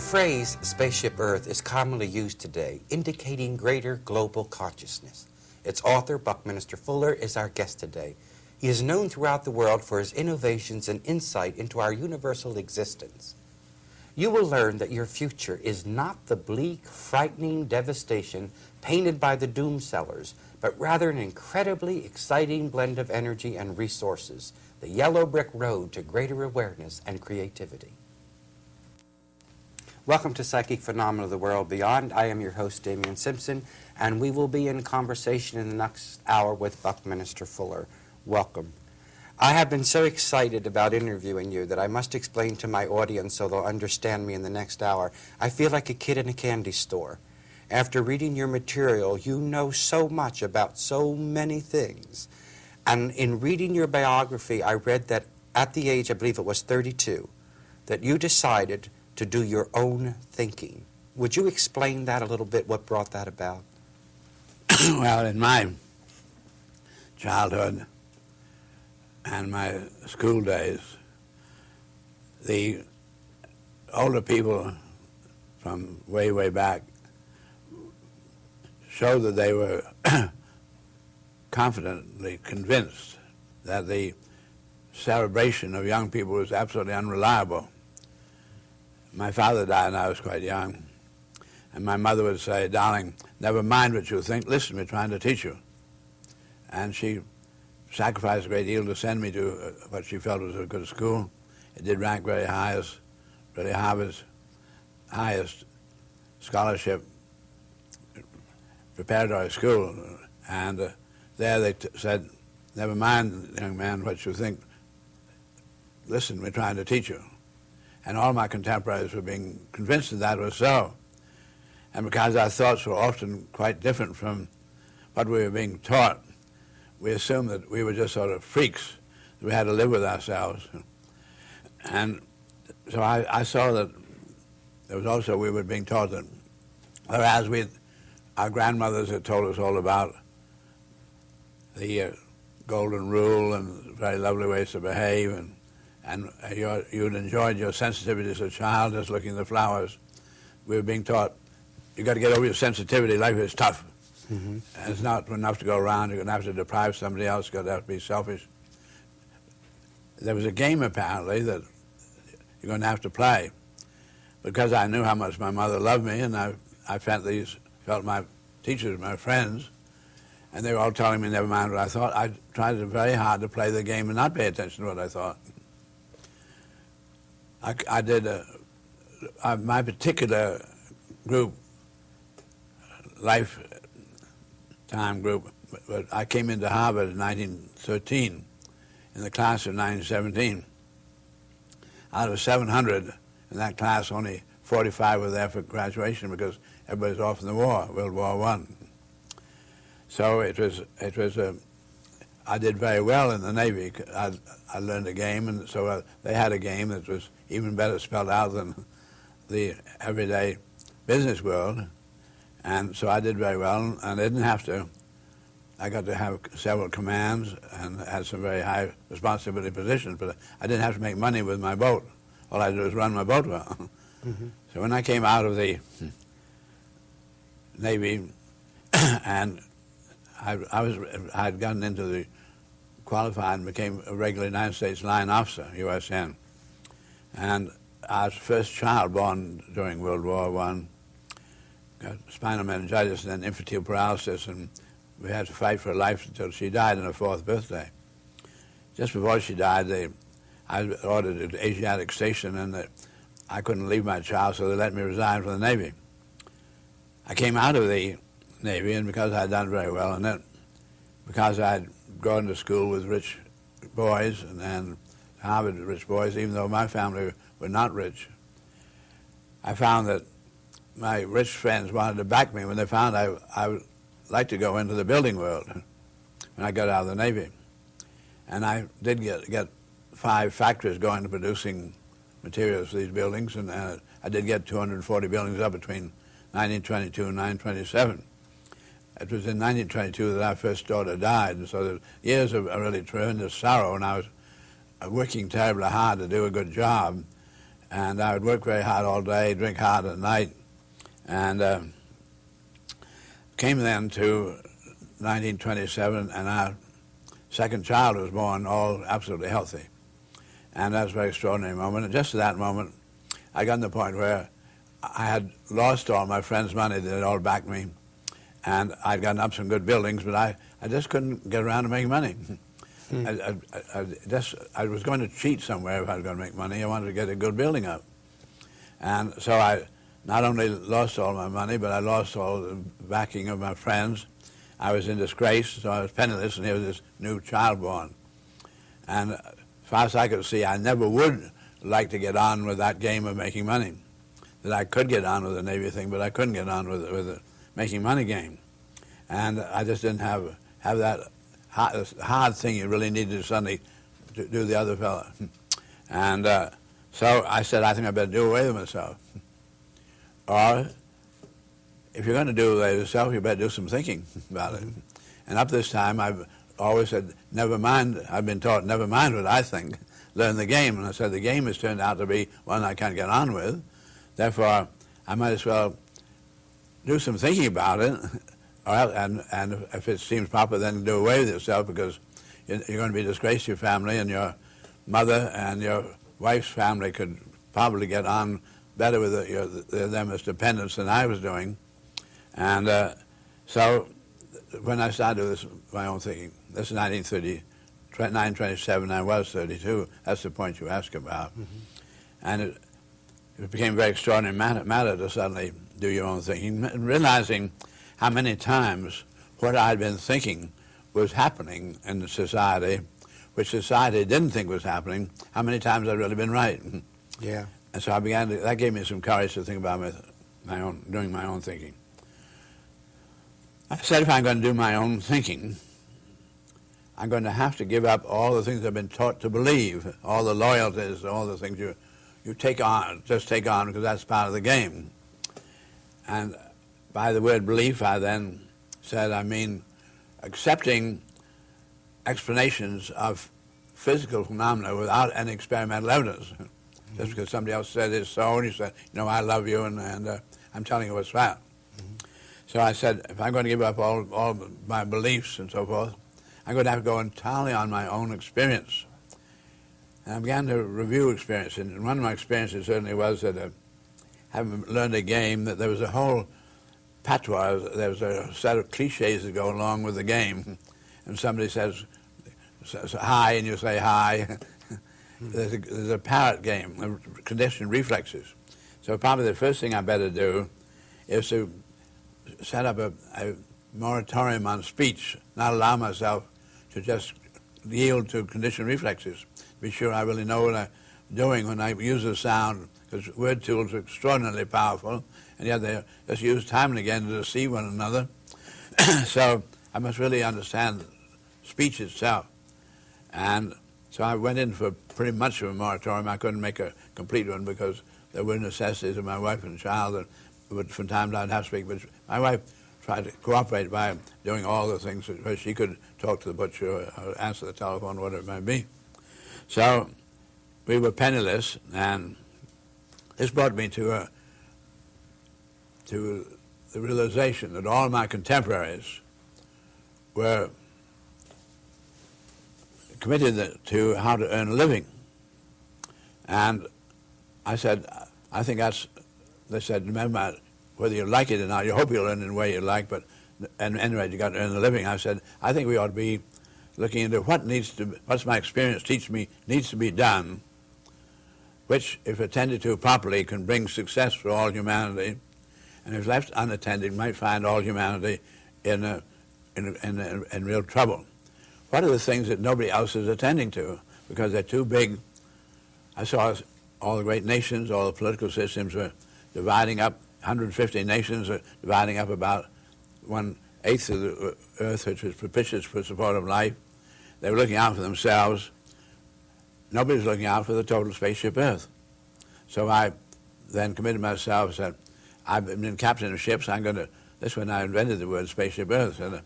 The phrase spaceship Earth is commonly used today, indicating greater global consciousness. Its author, Buckminster Fuller, is our guest today. He is known throughout the world for his innovations and insight into our universal existence. You will learn that your future is not the bleak, frightening devastation painted by the doomsellers, but rather an incredibly exciting blend of energy and resources, the yellow brick road to greater awareness and creativity. Welcome to Psychic Phenomena of the World Beyond. I am your host, Damian Simpson, and we will be in conversation in the next hour with Buckminster Fuller. Welcome. I have been so excited about interviewing you that I must explain to my audience so they'll understand me in the next hour. I feel like a kid in a candy store. After reading your material, you know so much about so many things. And in reading your biography, I read that at the age, I believe it was 32, that you decided to do your own thinking. Would you explain that a little bit, what brought that about? Well, in my childhood and my school days, the older people from way, way back showed that they were confidently convinced that the celebration of young people was absolutely unreliable. My father died when I was quite young, and my mother would say, "Darling, never mind what you think, listen, we're trying to teach you." And she sacrificed a great deal to send me to what she felt was a good school. It did rank very high as really Harvard's highest scholarship preparatory school. And there they said, "Never mind, young man, what you think. Listen, we're trying to teach you." And all my contemporaries were being convinced that that was so. And because our thoughts were often quite different from what we were being taught, we assumed that we were just sort of freaks, that we had to live with ourselves. And so I saw that there was also, we were being taught that, whereas our grandmothers had told us all about the golden rule and very lovely ways to behave, and you'd enjoyed your sensitivity as a child, just looking at the flowers. We were being taught, you got to get over your sensitivity, life is tough. Mm-hmm. And it's not enough to go around, you're going to have to deprive somebody else, you're going to have to be selfish. There was a game, apparently, that you're going to have to play. Because I knew how much my mother loved me, and I felt my teachers, my friends, and they were all telling me never mind what I thought, I tried very hard to play the game and not pay attention to what I thought. I did my particular group, lifetime group, but I came into Harvard in 1913, in the class of 1917. Out of 700 in that class, only 45 were there for graduation because everybody's off in the war, World War I. So I did very well in the Navy. I learned a game, and so they had a game that was even better spelled out than the everyday business world. And so I did very well, and I didn't have to. I got to have several commands and had some very high responsibility positions, but I didn't have to make money with my boat. All I did was run my boat well. Mm-hmm. So when I came out of the Navy, and I had gotten into the qualified and became a regular United States line officer, USN. And I was the first child born during World War I, got spinal meningitis and then infantile paralysis, and we had to fight for her life until she died on her 4th birthday. Just before she died, I was ordered to the Asiatic station, and I couldn't leave my child, so they let me resign from the Navy. I came out of the Navy, and because I had done very well in it, because I had gone to school with rich boys and Harvard rich boys, even though my family were not rich, I found that my rich friends wanted to back me when they found I would like to go into the building world when I got out of the Navy. And I did get 5 factories going to producing materials for these buildings, and I did get 240 buildings up between 1922 and 1927. It was in 1922 that our first daughter died, and so the years of really tremendous sorrow, and I was working terribly hard to do a good job, And I would work very hard all day, drink hard at night, and came then to 1927, and our second child was born, all absolutely healthy. And that was a very extraordinary moment. And just at that moment, I got to the point where I had lost all my friends' money that had all backed me, and I'd gotten up some good buildings, but I just couldn't get around to making money. I was going to cheat somewhere if I was going to make money. I wanted to get a good building up. And so I not only lost all my money, but I lost all the backing of my friends. I was in disgrace, so I was penniless, and here was this new child born. And as far as I could see, I never would like to get on with that game of making money. That I could get on with the Navy thing, but I couldn't get on with the making money game. And I just didn't have that hard thing you really needed to suddenly do the other fellow. And so I said, I think I better do away with myself. Or if you're going to do away with yourself, you better do some thinking about it. And up to this time, I've always said, never mind, I've been taught, never mind what I think, learn the game. And I said, the game has turned out to be one I can't get on with. Therefore, I might as well do some thinking about it, and if it seems proper, then do away with yourself, because you're going to be disgraced to your family, and your mother and your wife's family could probably get on better with them as dependents than I was doing. And so when I started this, my own thinking, this is 1927, I was 32. That's the point you ask about. Mm-hmm. And it became a very extraordinary matter to suddenly do your own thinking, and realizing how many times what I'd been thinking was happening in the society, which society didn't think was happening, how many times I'd really been right. Yeah. And so I began to, that gave me some courage to think about doing my own thinking. I said, if I'm going to do my own thinking, I'm going to have to give up all the things I've been taught to believe, all the loyalties, all the things you take on, just take on, because that's part of the game. And by the word belief, I then said, I mean accepting explanations of physical phenomena without any experimental evidence. Mm-hmm. Just because somebody else said it's so, and you said, I love you, and I'm telling you what's right. Mm-hmm. So I said, if I'm going to give up all my beliefs and so forth, I'm going to have to go entirely on my own experience. And I began to review experience, and one of my experiences certainly was that having learned a game, that there was a whole patois, there was a set of cliches that go along with the game. And somebody says hi, and you say hi. There's a parrot game, conditioned reflexes. So probably the first thing I better do is to set up a moratorium on speech, not allow myself to just yield to conditioned reflexes. Be sure I really know what I'm doing when I use a sound, because word tools are extraordinarily powerful, and yet they just use time and again to deceive one another. So I must really understand speech itself. And so I went in for pretty much of a moratorium. I couldn't make a complete one because there were necessities of my wife and child, but from time to time I'd have to speak. But my wife tried to cooperate by doing all the things where she could talk to the butcher or answer the telephone, whatever it might be. So we were penniless, and this brought me to the realization that all my contemporaries were committed to how to earn a living. And I said, I think that's, they said, remember, whether you like it or not, you hope you'll earn it in the way you like, but at any rate, you got to earn a living. I said, I think we ought to be looking into what's my experience teach me needs to be done, which, if attended to properly, can bring success for all humanity, and if left unattended, might find all humanity in real trouble. What are the things that nobody else is attending to because they're too big? I saw all the great nations, all the political systems were dividing up. 150 nations are dividing up about 1/8 of the earth, which was propitious for support of life. They were looking out for themselves. Nobody's looking out for the total spaceship Earth. So I then committed myself, said, I've been captain of ships, this when I invented the word spaceship Earth, said,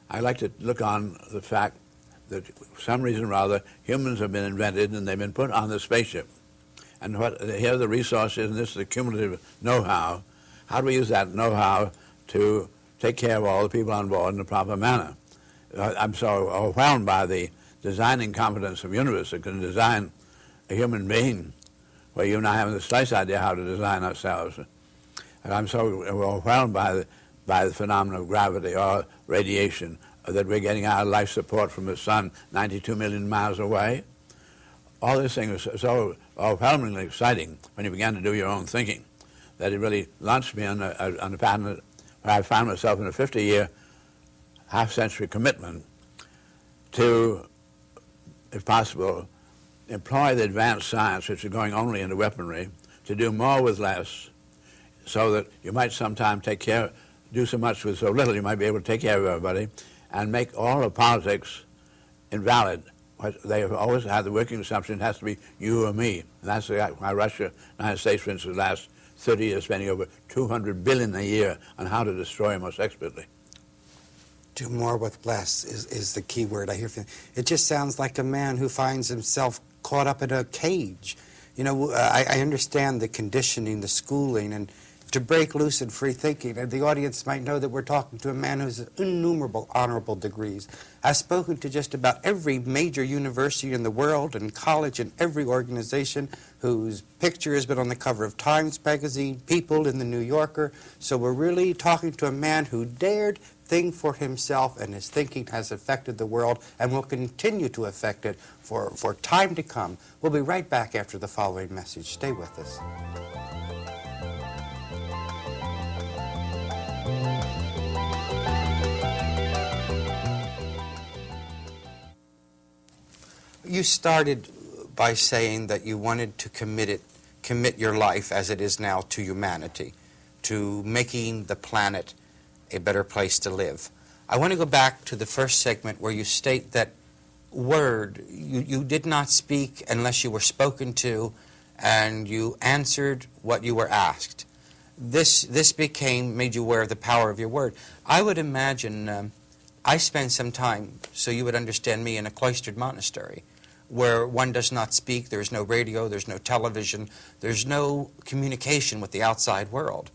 I like to look on the fact that for some reason or other, humans have been invented and they've been put on the spaceship. And here are the resources, and this is the cumulative know-how. How do we use that know-how to take care of all the people on board in a proper manner? I'm so overwhelmed by the designing competence of the universe that can design a human being, where you and I haven't the slightest idea how to design ourselves. And I'm so overwhelmed by the phenomenon of gravity or radiation, that we're getting our life support from the sun 92 million miles away. All this thing was so overwhelmingly exciting when you began to do your own thinking, that it really launched me on a pattern where I found myself in a 50-year, half-century commitment to, if possible, employ the advanced science, which is going only into weaponry, to do more with less, so that you might sometime do so much with so little, you might be able to take care of everybody, and make all of politics invalid. They have always had the working assumption it has to be you or me. And that's why Russia, United States, for instance, the last 30 years spending over $200 billion a year on how to destroy most expertly. Do more with less is the key word I hear from you. It just sounds like a man who finds himself caught up in a cage. You know, I understand the conditioning, the schooling, and to break loose and free thinking. And the audience might know that we're talking to a man who's innumerable honorable degrees. I've spoken to just about every major university in the world and college and every organization whose picture has been on the cover of Times Magazine, People in the New Yorker. So we're really talking to a man who dared think for himself, and his thinking has affected the world and will continue to affect it for time to come. We'll be right back after the following message. Stay with us. You started by saying that you wanted to commit your life as it is now to humanity, to making the planet a better place to live. I want to go back to the first segment where you state that you did not speak unless you were spoken to, and you answered what you were asked. This made you aware of the power of your word. I would imagine, I spent some time, so you would understand me, in a cloistered monastery, where one does not speak, there's no radio, there's no television, there's no communication with the outside world.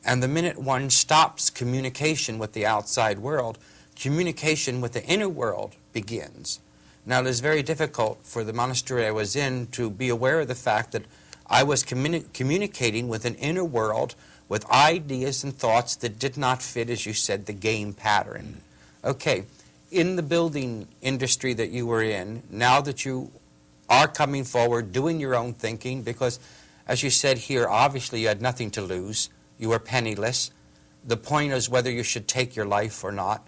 And the minute one stops communication with the outside world, communication with the inner world begins. Now, it is very difficult for the monastery I was in to be aware of the fact that I was communicating with an inner world with ideas and thoughts that did not fit, as you said, the game pattern. Okay. In the building industry that you were in, now that you are coming forward, doing your own thinking, because, as you said here, obviously you had nothing to lose. You were penniless. The point is whether you should take your life or not.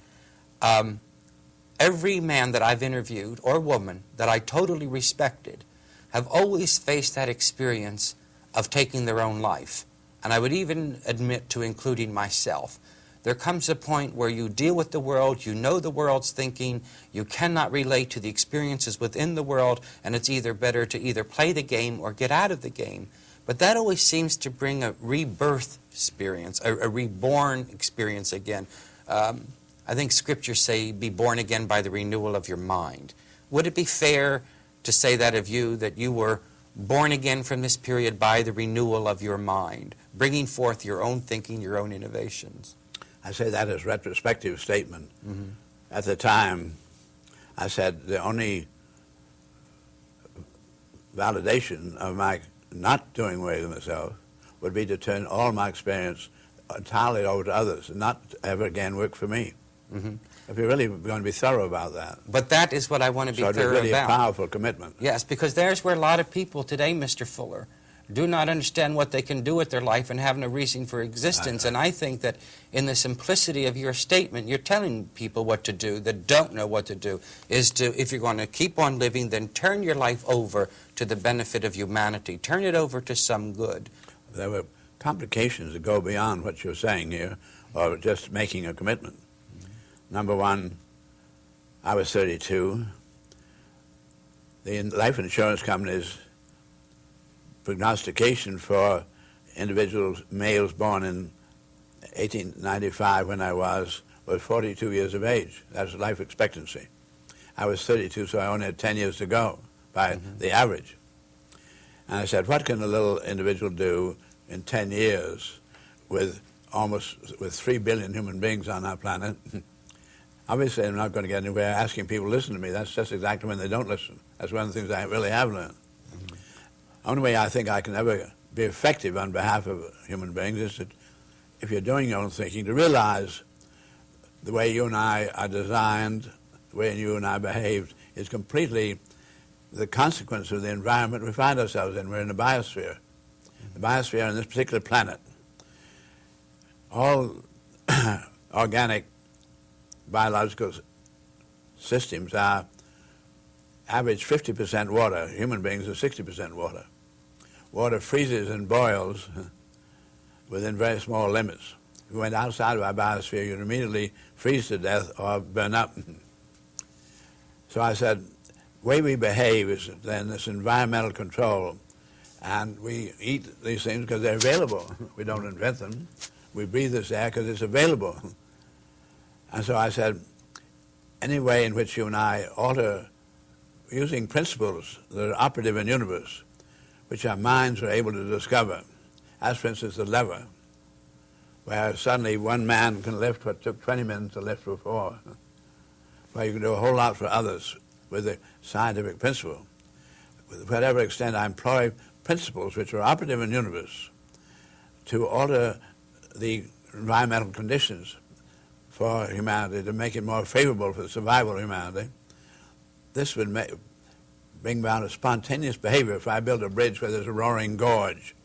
Every man that I've interviewed, or woman, that I totally respected, have always faced that experience of taking their own life. And I would even admit to including myself. There comes a point where you deal with the world, you know the world's thinking, you cannot relate to the experiences within the world, and it's either better to either play the game or get out of the game. But that always seems to bring a rebirth experience, a reborn experience again. I think scriptures say, be born again by the renewal of your mind. Would it be fair to say that of you, that you were born again from this period by the renewal of your mind, bringing forth your own thinking, your own innovations? I say that as a retrospective statement. Mm-hmm. At the time, I said the only validation of my not doing away with myself would be to turn all my experience entirely over to others and not ever again work for me. Mm-hmm. If you're really going to be thorough about that. But that is what I want to be so thorough it's really about. a powerful commitment. Yes, because there's where a lot of people today, Mr. Fuller, do not understand what they can do with their life and have no reason for existence. And I think that in the simplicity of your statement, you're telling people what to do that don't know what to do, is to, if you're going to keep on living, then turn your life over to the benefit of humanity. Turn it over to some good. There were complications that go beyond what you're saying here, or just making a commitment. Number one, I was 32. The life insurance company's prognostication for individuals, males born in 1895 when I was 42 years of age. That's life expectancy. I was 32, so I only had 10 years to go by the average. And I said, what can a little individual do in 10 years with 3 billion human beings on our planet? Obviously, I'm not going to get anywhere asking people to listen to me. That's just exactly when they don't listen. That's one of the things I really have learned. Mm-hmm. The only way I think I can ever be effective on behalf of human beings is that if you're doing your own thinking, to realize the way you and I are designed, the way you and I behaved, is completely the consequence of the environment we find ourselves in. We're in the biosphere. The biosphere on this particular planet. All organic biological systems are average 50% water. Human beings are 60% water. Water freezes and boils within very small limits. If you went outside of our biosphere, you'd immediately freeze to death or burn up. So I said, the way we behave is then this environmental control, and we eat these things because they're available. We don't invent them. We breathe this air because it's available. And so I said, any way in which you and I alter using principles that are operative in the universe, which our minds are able to discover, as for instance the lever, where suddenly one man can lift what took 20 minutes to lift before, where you can do a whole lot for others with a scientific principle. With whatever extent I employ principles which are operative in the universe to alter the environmental conditions for humanity, to make it more favorable for the survival of humanity, this would bring about a spontaneous behavior. If I build a bridge where there's a roaring gorge,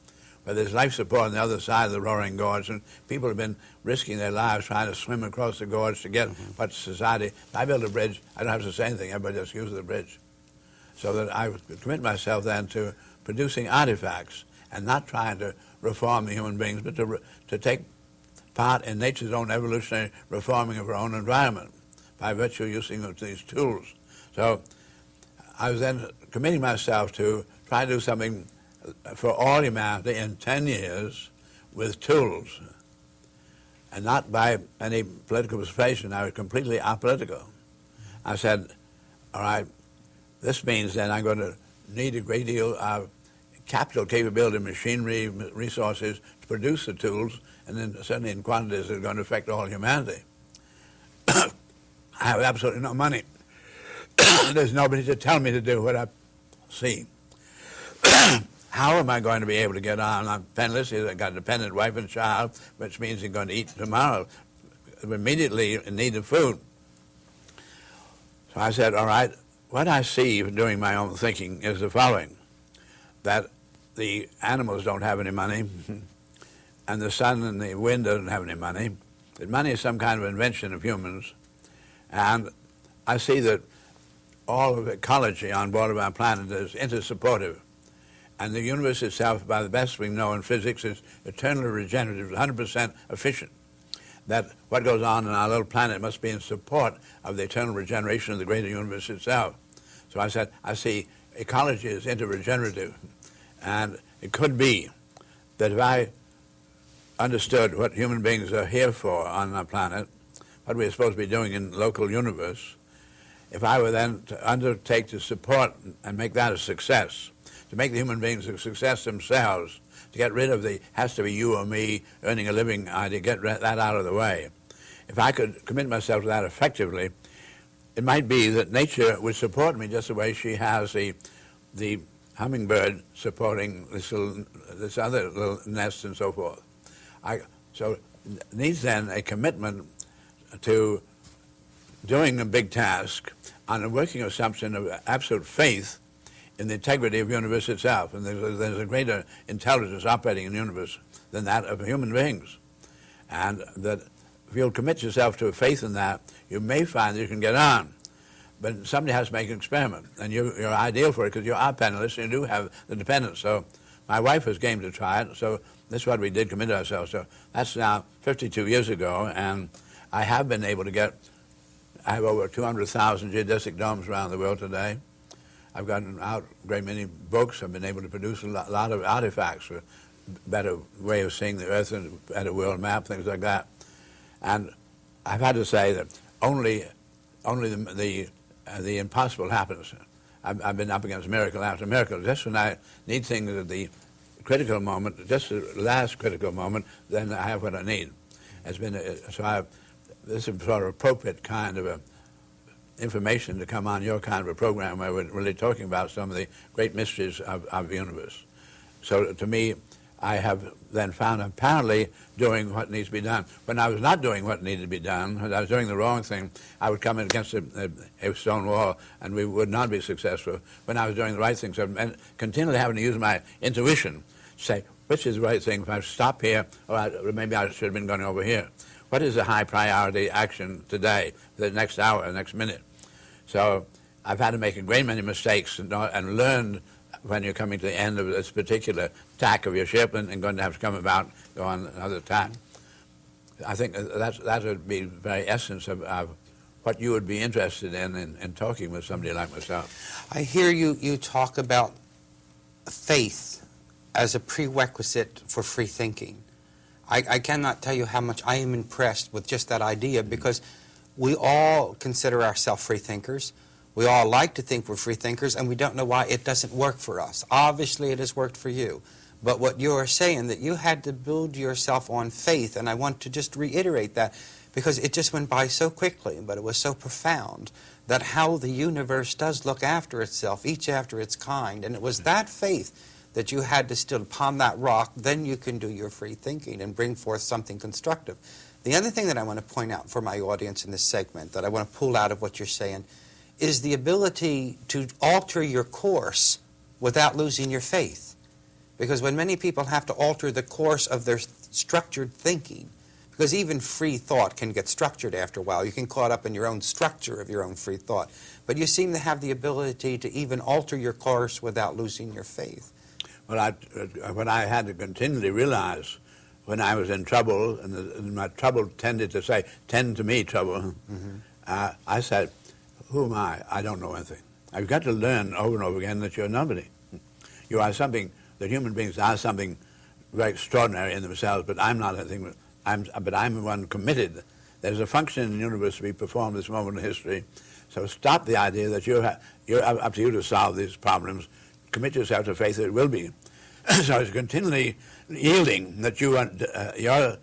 where there's life support on the other side of the roaring gorge, and people have been risking their lives trying to swim across the gorge to get what society... If I build a bridge, I don't have to say anything, everybody just uses the bridge. So that I would commit myself then to producing artifacts and not trying to reform the human beings, but to take part in nature's own evolutionary reforming of our own environment by virtue of using these tools. So I was then committing myself to try to do something for all humanity in 10 years with tools, and not by any political persuasion. I was completely apolitical. I said, all right, this means then I'm going to need a great deal of capital capability, machinery, resources to produce the tools, and then certainly in quantities that are going to affect all humanity. I have absolutely no money. There's nobody to tell me to do what I see. How am I going to be able to get on? I'm penniless. I've got a dependent wife and child, which means I'm going to eat tomorrow. I'm immediately in need of food. So I said, all right, what I see doing my own thinking is the following, that the animals don't have any money, and the sun and the wind don't have any money. That money is some kind of invention of humans, and I see that all of ecology on board of our planet is intersupportive. And the universe itself, by the best we know in physics, is eternally regenerative, 100% efficient. That what goes on our little planet must be in support of the eternal regeneration of the greater universe itself. So I said, I see ecology is interregenerative. And it could be that if I understood what human beings are here for on our planet, what we're supposed to be doing in the local universe, if I were then to undertake to support and make that a success, to make the human beings a success themselves, to get rid of the has to be you or me earning a living idea, get that out of the way. If I could commit myself to that effectively, it might be that nature would support me just the way she has the hummingbird supporting this other little nest and so forth. So it needs then a commitment to doing a big task on a working assumption of absolute faith in the integrity of the universe itself. And there's a greater intelligence operating in the universe than that of human beings. And that if you'll commit yourself to a faith in that, you may find that you can get on. But somebody has to make an experiment. And you're ideal for it because you are penniless and you do have the dependence. So my wife was game to try it. So this is what we did, commit ourselves. So that's now 52 years ago. And I have been able to I have over 200,000 geodesic domes around the world today. I've gotten out a great many books. I've been able to produce a lot of artifacts for a better way of seeing the Earth and a better world map, things like that. And I've had to say that only the impossible happens. I've been up against miracle after miracle. Just when I need things at the critical moment, just the last critical moment, then I have what I need. It's been this is sort of appropriate kind of information to come on your kind of a program where we're really talking about some of the great mysteries of the universe. So to me, I have then found apparently doing what needs to be done. When I was not doing what needed to be done, when I was doing the wrong thing, I would come in against a stone wall and we would not be successful. When I was doing the right thing, so and continually having to use my intuition to say, which is the right thing? If I stop here, or maybe I should have been going over here. What is the high priority action today, the next hour, the next minute? So I've had to make a great many mistakes and learn when you're coming to the end of this particular tack of your ship and going to have to go on another tack. I think that would be the very essence of what you would be interested in talking with somebody like myself. I hear you talk about faith as a prerequisite for free thinking. I cannot tell you how much I am impressed with just that idea, because we all consider ourselves free thinkers. We all like to think we're free thinkers, and we don't know why it doesn't work for us. Obviously, it has worked for you. But what you're saying, that you had to build yourself on faith, and I want to just reiterate that, because it just went by so quickly, but it was so profound, that how the universe does look after itself, each after its kind. And it was that faith that you had to still upon that rock, then you can do your free thinking and bring forth something constructive. The other thing that I want to point out for my audience in this segment, that I want to pull out of what you're saying, is the ability to alter your course without losing your faith. Because when many people have to alter the course of their structured thinking, because even free thought can get structured after a while. You can caught up in your own structure of your own free thought. But you seem to have the ability to even alter your course without losing your faith. Well, what I had to continually realize when I was in trouble, and my trouble tended to say, tend to me, trouble, I said, who am I? I don't know anything. I've got to learn over and over again that you're nobody. You are something, that human beings are something very extraordinary in themselves, but I'm not anything. But I'm one committed. There's a function in the universe to be performed at this moment in history. So stop the idea that you're up to you to solve these problems. Commit yourself to faith that it will be. So it's continually yielding that your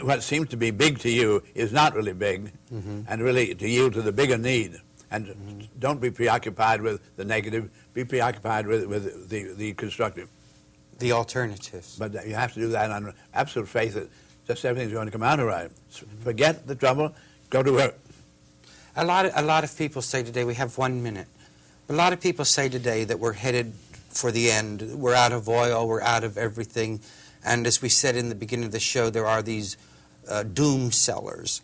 what seems to be big to you is not really big, and really to yield to the bigger need. And don't be preoccupied with the negative. Be preoccupied with the constructive. The alternatives. But you have to do that on absolute faith that just everything's going to come out all right. Forget the trouble. Go to work. A lot of people say today, we have 1 minute. A lot of people say today that we're headed for the end. We're out of oil. We're out of everything. And as we said in the beginning of the show, there are these doom sellers.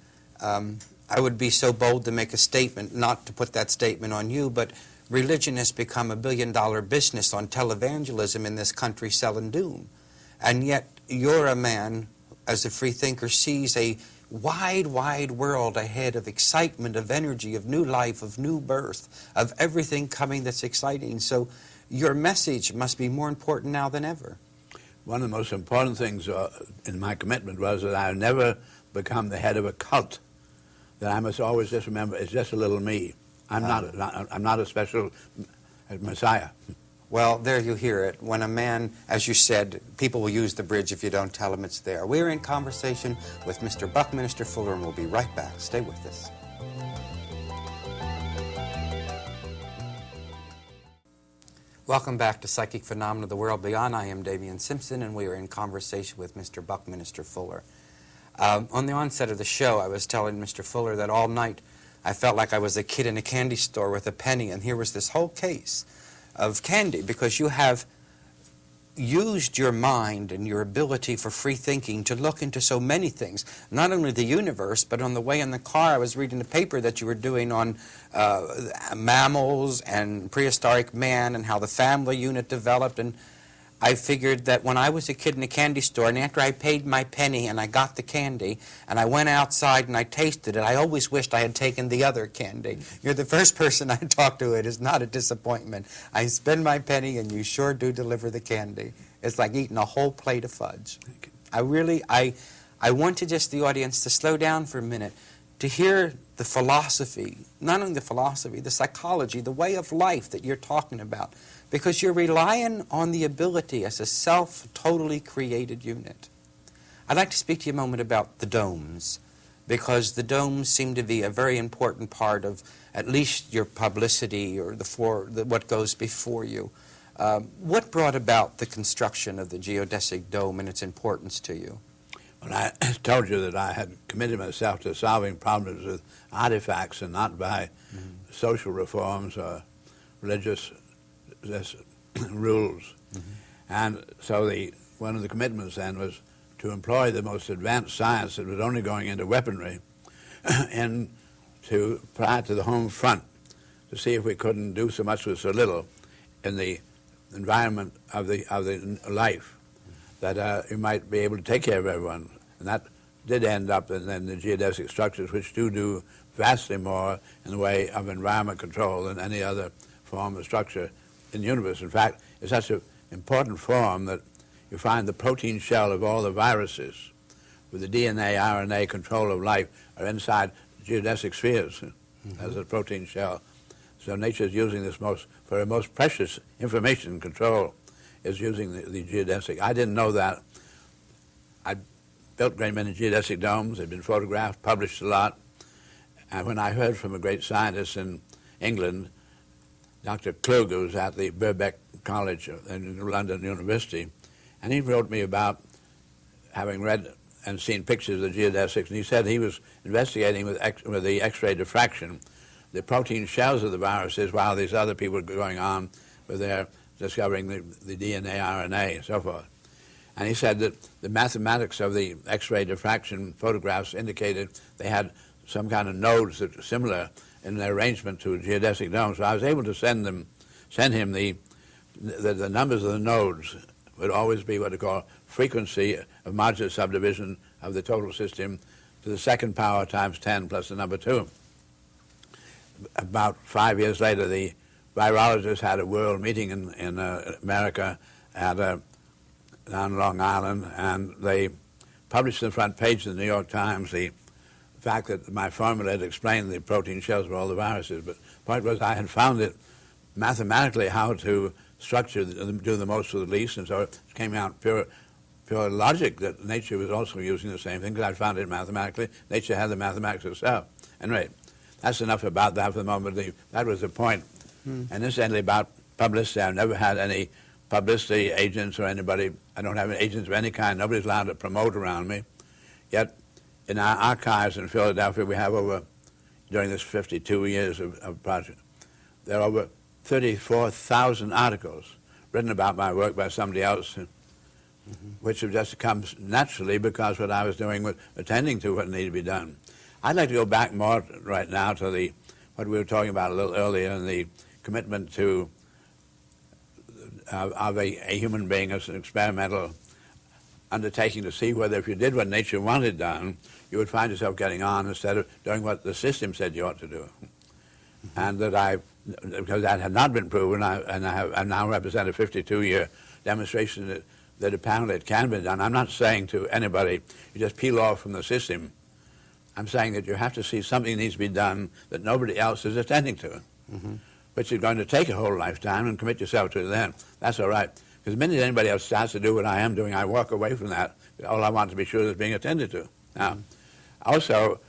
I would be so bold to make a statement, not to put that statement on you, but religion has become $1 billion business on televangelism in this country, selling doom. And yet you're a man, as a free thinker, sees a wide, wide world ahead of excitement, of energy, of new life, of new birth, of everything coming that's exciting. So your message must be more important now than ever. One of the most important things in my commitment was that I never become the head of a cult. That I must always just remember it's just a little me. I'm not a special Messiah. Well, there you hear it. When a man, as you said, people will use the bridge if you don't tell them it's there. We're in conversation with Mr. Buckminster Fuller, and we'll be right back. Stay with us. Welcome back to Psychic Phenomena of the World Beyond. I am Damian Simpson, and we are in conversation with Mr. Buckminster Fuller. On the onset of the show, I was telling Mr. Fuller that all night I felt like I was a kid in a candy store with a penny, and here was this whole case of candy, because you have used your mind and your ability for free thinking to look into so many things, not only the universe, but on the way in the car I was reading a paper that you were doing on mammals and prehistoric man and how the family unit developed, and I figured that when I was a kid in a candy store, and after I paid my penny and I got the candy, and I went outside and I tasted it, I always wished I had taken the other candy. You're the first person I talk to. It is not a disappointment. I spend my penny and you sure do deliver the candy. It's like eating a whole plate of fudge. I want to just the audience to slow down for a minute, to hear the philosophy, not only the philosophy, the psychology, the way of life that you're talking about, because you're relying on the ability as a self-totally created unit. I'd like to speak to you a moment about the domes, because the domes seem to be a very important part of at least your publicity or what goes before you. What brought about the construction of the geodesic dome and its importance to you? Well, I told you that I had committed myself to solving problems with artifacts and not by social reforms or religious rules. And so one of the commitments then was to employ the most advanced science that was only going into weaponry and to apply it to the home front to see if we couldn't do so much with so little in the environment of the life that you might be able to take care of everyone. And that did end up in the geodesic structures, which do vastly more in the way of environment control than any other form of structure in the universe. In fact, it's such an important form that you find the protein shell of all the viruses with the DNA, RNA control of life are inside geodesic spheres as a protein shell. So nature is using this for her most precious information control is using the geodesic. I didn't know that. I built a great many geodesic domes. They've been photographed, published a lot. And when I heard from a great scientist in England, Dr. Klug, who was at the Birkbeck College in London University, and he wrote me about having read and seen pictures of the geodesics, and he said he was investigating with the X-ray diffraction the protein shells of the viruses while these other people were going on with their discovering the DNA, RNA, and so forth. And he said that the mathematics of the X-ray diffraction photographs indicated they had some kind of nodes that were similar in their arrangement to a geodesic dome. So I was able to send him the numbers of the nodes would always be what they call frequency of modular subdivision of the total system to the second power times 10 plus the number 2. About 5 years later, the virologists had a world meeting in America down Long Island, and they published in the front page of the New York Times the fact that my formula had explained the protein shells of all the viruses. But the point was I had found it mathematically how to structure, do the most with the least, and so it came out pure logic that nature was also using the same thing, because I found it mathematically. Nature had the mathematics itself. Anyway, that's enough about that for the moment. That was the point. And incidentally, about publicity, I've never had any publicity agents or anybody. I don't have any agents of any kind. Nobody's allowed to promote around me. Yet, in our archives in Philadelphia, we have during this 52 years of project, there are over 34,000 articles written about my work by somebody else, which have just come naturally because what I was doing was attending to what needed to be done. I'd like to go back more right now to what we were talking about a little earlier, and the commitment to of a human being as an experimental undertaking to see whether if you did what nature wanted done, you would find yourself getting on instead of doing what the system said you ought to do. And that because that had not been proven, I now represent a 52-year demonstration that apparently it can be done. I'm not saying to anybody, you just peel off from the system. I'm saying that you have to see something needs to be done that nobody else is attending to. But you're going to take a whole lifetime and commit yourself to it then. That's all right. Because the minute anybody else starts to do what I am doing, I walk away from that. All I want to be sure is being attended to. Now, I also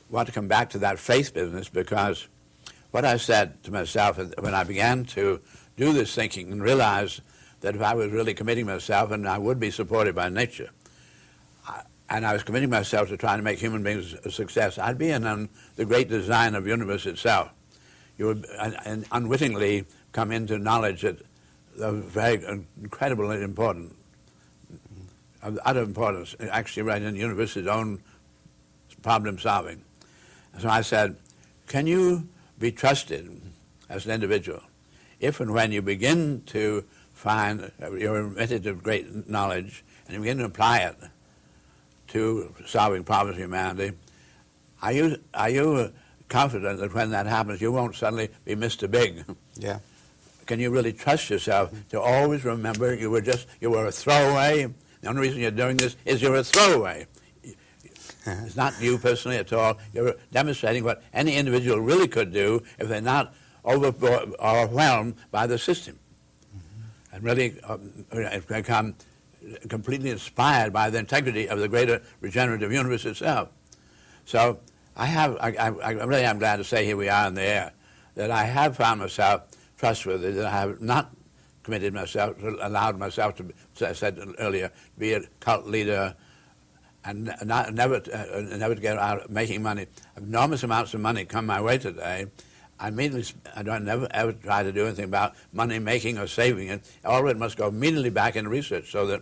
want to come back to that faith business, because what I said to myself when I began to do this thinking and realize that if I was really committing myself, and I would be supported by nature, and I was committing myself to trying to make human beings a success, I'd be in the great design of the universe itself. You would unwittingly come into knowledge that very incredibly important, of utter importance, actually right in the universe's own problem solving. So I said, can you be trusted as an individual if and when you begin to find you're admitted of great knowledge and you begin to apply it to solving problems of humanity, are you confident that when that happens you won't suddenly be Mr. Big? Yeah. Can you really trust yourself to always remember you were a throwaway? The only reason you're doing this is you're a throwaway. It's not you personally at all. You're demonstrating what any individual really could do if they're not overwhelmed by the system, and really become completely inspired by the integrity of the greater regenerative universe itself. So I really am glad to say here we are in the air, that I have found myself trustworthy, that I have not committed myself, allowed myself to, as I said earlier, be a cult leader and never to get out making money. Enormous amounts of money come my way today. I don't never ever try to do anything about money making or saving it. All of it must go immediately back into research, so that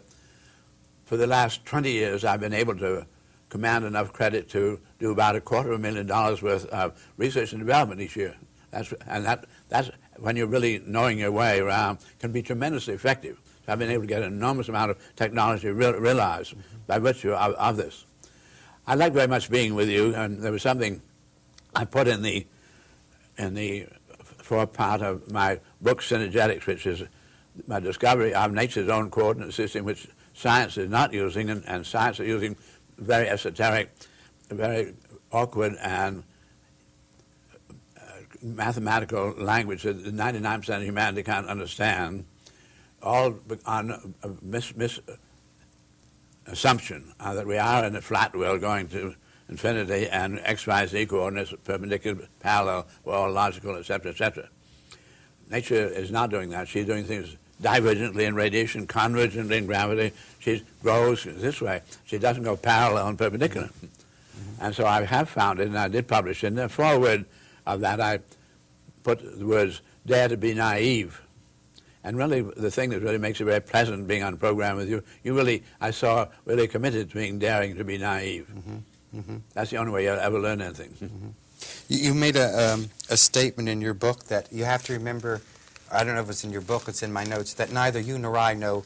for the last 20 years I've been able to command enough credit to do about $250,000 worth of research and development each year. That's when you're really knowing your way around, can be tremendously effective. So I've been able to get an enormous amount of technology realized by virtue of this. I like very much being with you, and there was something I put in the fourth part of my book, Synergetics, which is my discovery of nature's own coordinate system, which science is not using, and science is using very esoteric, very awkward and mathematical language that 99% of humanity can't understand, all on assumption that we are in a flat world going to infinity, and x, y, z coordinates perpendicular, parallel, were all logical, etc., etc. Nature is not doing that. She's doing things divergently in radiation, convergently in gravity. She grows this way. She doesn't go parallel and perpendicular. And so I have found it, and I did publish it. In the foreword of that, I put the words, "dare to be naive." And really, the thing that really makes it very pleasant being on the program with you, I saw really committed to being daring to be naive. That's the only way you'll ever learn anything. You made a statement in your book that you have to remember, I don't know if it's in your book, it's in my notes, that neither you nor I know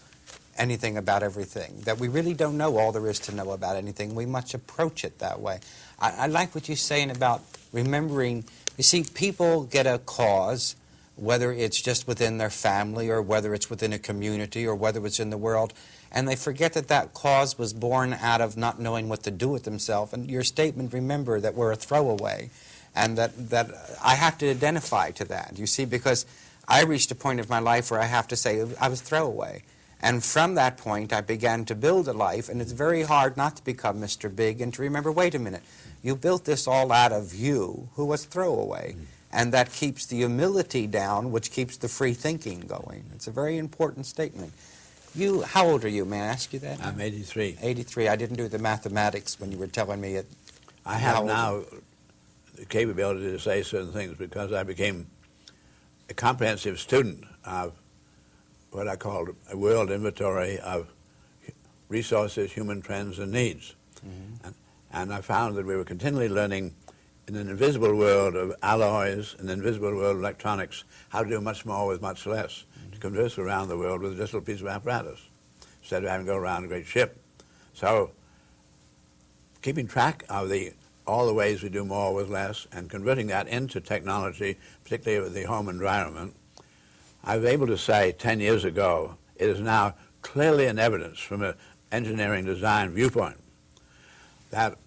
anything about everything, that we really don't know all there is to know about anything. We must approach it that way. I like what you're saying about remembering. You see, people get a cause, whether it's just within their family or whether it's within a community or whether it's in the world, and they forget that that cause was born out of not knowing what to do with themselves. And your statement, remember that we're a throwaway, and that I have to identify to that, you see, because I reached a point of my life where I have to say I was throwaway. And from that point, I began to build a life, and it's very hard not to become Mr. Big and to remember, wait a minute, you built this all out of you, who was throwaway. And that keeps the humility down, which keeps the free thinking going. It's a very important statement. How old are you? May I ask you that? I'm 83. 83. I didn't do the mathematics when you were telling me it. I have now the capability to say certain things because I became a comprehensive student of what I called a world inventory of resources, human trends, and needs. And I found that we were continually learning in an invisible world of alloys, an invisible world of electronics, how to do much more with much less, to converse around the world with just a little piece of apparatus, instead of having to go around a great ship. So keeping track of all the ways we do more with less and converting that into technology, particularly with the home environment, I was able to say 10 years ago, it is now clearly in evidence from an engineering design viewpoint that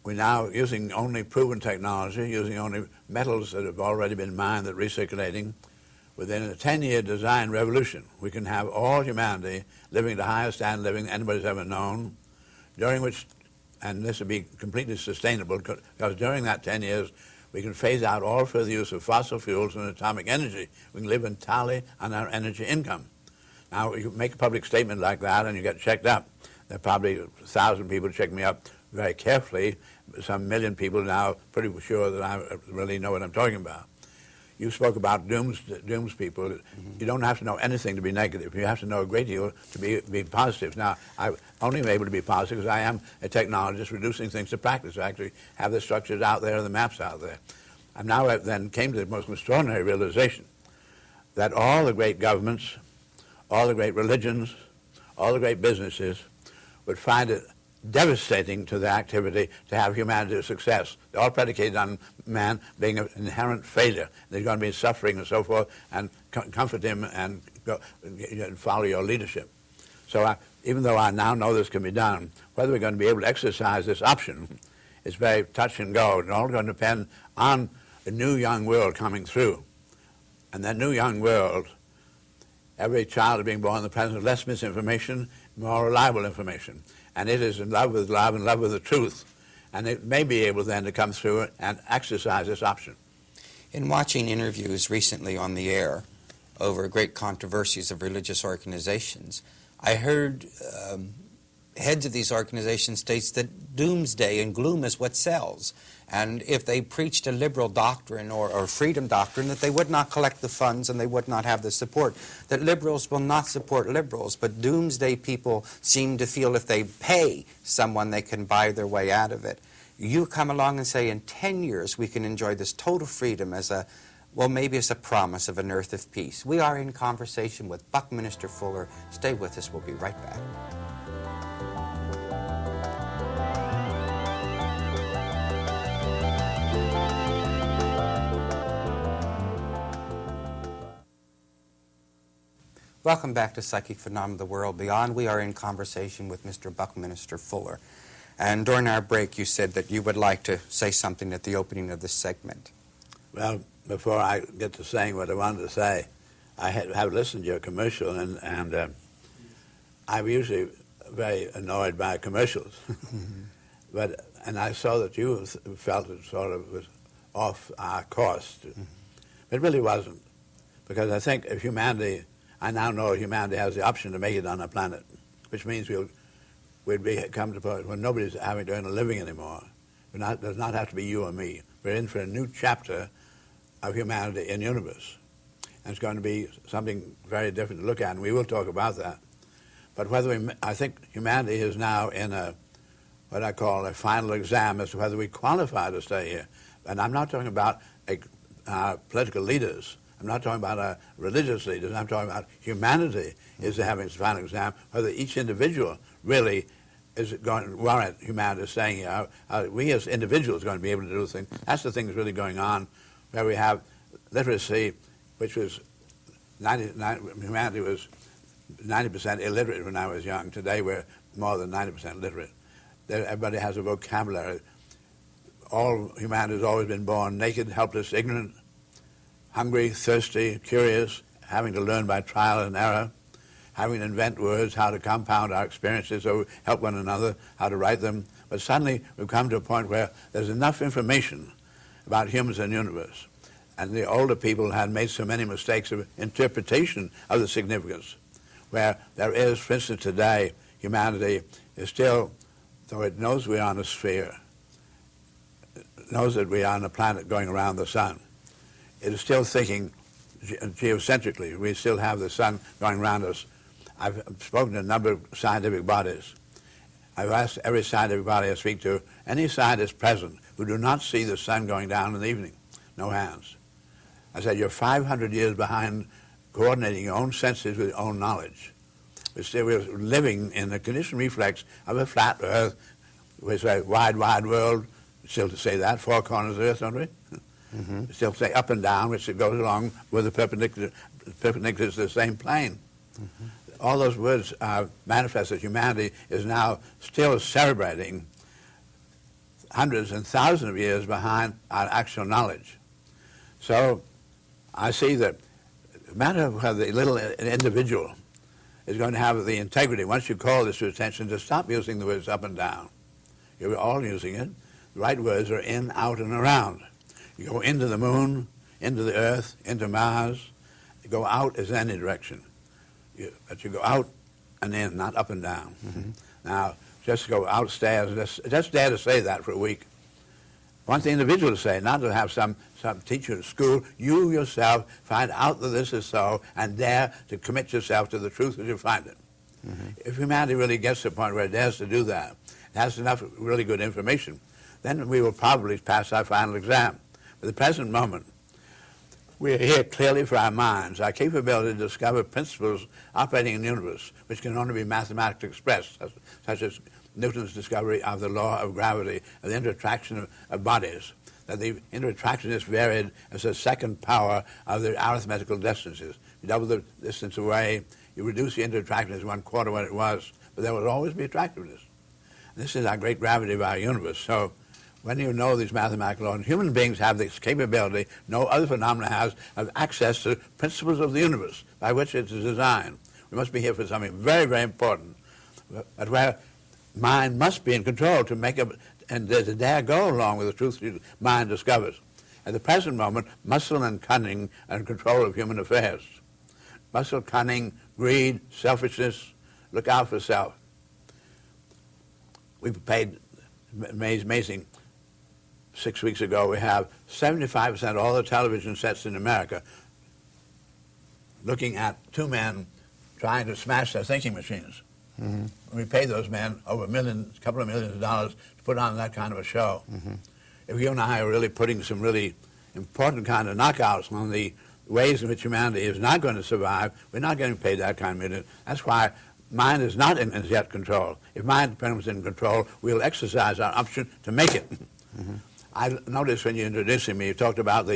we're now using only proven technology, using only metals that have already been mined that are recirculating. Within a 10-year design revolution, we can have all humanity living the highest standard of living anybody's ever known, during which, and this would be completely sustainable, because during that 10 years, we can phase out all further use of fossil fuels and atomic energy. We can live entirely on our energy income. Now, you make a public statement like that and you get checked up. There are probably 1,000 people check me up very carefully. Some million people now pretty sure that I really know what I'm talking about. You spoke about dooms people. You don't have to know anything to be negative. You have to know a great deal to be positive. Now, I only am able to be positive because I am a technologist reducing things to practice. I actually have the structures out there and the maps out there. I now then came to the most extraordinary realization that all the great governments, all the great religions, all the great businesses would find it devastating to the activity to have humanity a success. They're all predicated on man being an inherent failure. There's going to be suffering and so forth, and comfort him and go and follow your leadership. So even though I now know this can be done, whether we're going to be able to exercise this option is very touch and go. It's all going to depend on a new young world coming through. And that new young world, every child being born in the present of less misinformation, more reliable information. And it is in love with love and love with the truth. And it may be able then to come through and exercise this option. In watching interviews recently on the air over great controversies of religious organizations, I heard heads of these organizations states that doomsday and gloom is what sells. And if they preached a liberal doctrine or freedom doctrine, that they would not collect the funds and they would not have the support. That liberals will not support liberals, but doomsday people seem to feel if they pay someone, they can buy their way out of it. You come along and say in 10 years we can enjoy this total freedom as a, well, maybe as a promise of an earth of peace. We are in conversation with Buckminster Fuller. Stay with us. We'll be right back. Welcome back to Psychic Phenomena, the World Beyond. We are in conversation with Mr. Buckminster Fuller. And during our break, you said that you would like to say something at the opening of this segment. Well, before I get to saying what I wanted to say, I have listened to your commercial, and I'm usually very annoyed by commercials. Mm-hmm. And I saw that you felt it sort of was off our course. Mm-hmm. But it really wasn't, because I think if humanity... I now know humanity has the option to make it on our planet, which means we'd come to a point when nobody's having to earn a living anymore. It does not have to be you or me. We're in for a new chapter of humanity in the universe. And it's going to be something very different to look at, and we will talk about that. But I think humanity is now in what I call a final exam as to whether we qualify to stay here. And I'm not talking about political leaders. I'm not talking about religious leaders. I'm talking about humanity is having its final exam, whether each individual really is going to warrant humanity staying here. We as individuals are going to be able to do things. That's the thing that's really going on, where we have literacy, which was humanity was 90% illiterate when I was young. Today we're more than 90% literate. Everybody has a vocabulary. All humanity has always been born naked, helpless, ignorant, hungry, thirsty, curious, having to learn by trial and error, having to invent words, how to compound our experiences so we help one another, how to write them. But suddenly we've come to a point where there's enough information about humans and the universe. And the older people had made so many mistakes of interpretation of the significance, where there is, for instance, today, humanity is still, though it knows we're on a sphere, knows that we are on a planet going around the sun, it is still thinking geocentrically. We still have the sun going around us. I've spoken to a number of scientific bodies. I've asked every scientific body I speak to, any scientist present who do not see the sun going down in the evening, no hands. I said, you're 500 years behind coordinating your own senses with your own knowledge. We're living in the conditioned reflex of a flat earth, which is a wide, wide world, still to say that, four corners of the earth, don't we? Mm-hmm. Still say up and down, which it goes along with the perpendicular to the same plane. Mm-hmm. All those words manifest that humanity is now still celebrating hundreds and thousands of years behind our actual knowledge. So I see that no matter whether the little individual is going to have the integrity, once you call this to attention, to stop using the words up and down. You're all using it. The right words are in, out, and around. You go into the moon, into the earth, into Mars. You go out is any direction. But you go out and in, not up and down. Mm-hmm. Now, just go outstairs, just dare to say that for a week. Want the individual to say, not to have some teacher at school. You yourself find out that this is so and dare to commit yourself to the truth as you find it. Mm-hmm. If humanity really gets to the point where it dares to do that, it has enough really good information, then we will probably pass our final exam. At the present moment, we are here clearly for our minds, our capability to discover principles operating in the universe, which can only be mathematically expressed, such as Newton's discovery of the law of gravity, of the inter-attraction of bodies, that the inter-attraction is varied as a second power of the arithmetical distances. You double the distance away, you reduce the inter-attraction as 1/4 what it was, but but there will always be attractiveness. This is our great gravity of our universe. So when you know these mathematical laws, human beings have this capability, no other phenomena has, of access to principles of the universe by which it is designed. We must be here for something very, very important, but where mind must be in control to make up, and to dare go along with the truth mind discovers. At the present moment, muscle and cunning are in control of human affairs. Muscle, cunning, greed, selfishness, look out for self. We've paid, amazing, 6 weeks ago, we have 75% of all the television sets in America looking at two men trying to smash their thinking machines. Mm-hmm. We pay those men over a couple of millions of dollars to put on that kind of a show. Mm-hmm. If you and I are really putting some really important kind of knockouts on the ways in which humanity is not going to survive, we're not getting paid that kind of million. That's why mind is not in as yet control. If mind becomes in control, we'll exercise our option to make it. Mm-hmm. I noticed when you introduced me, you talked about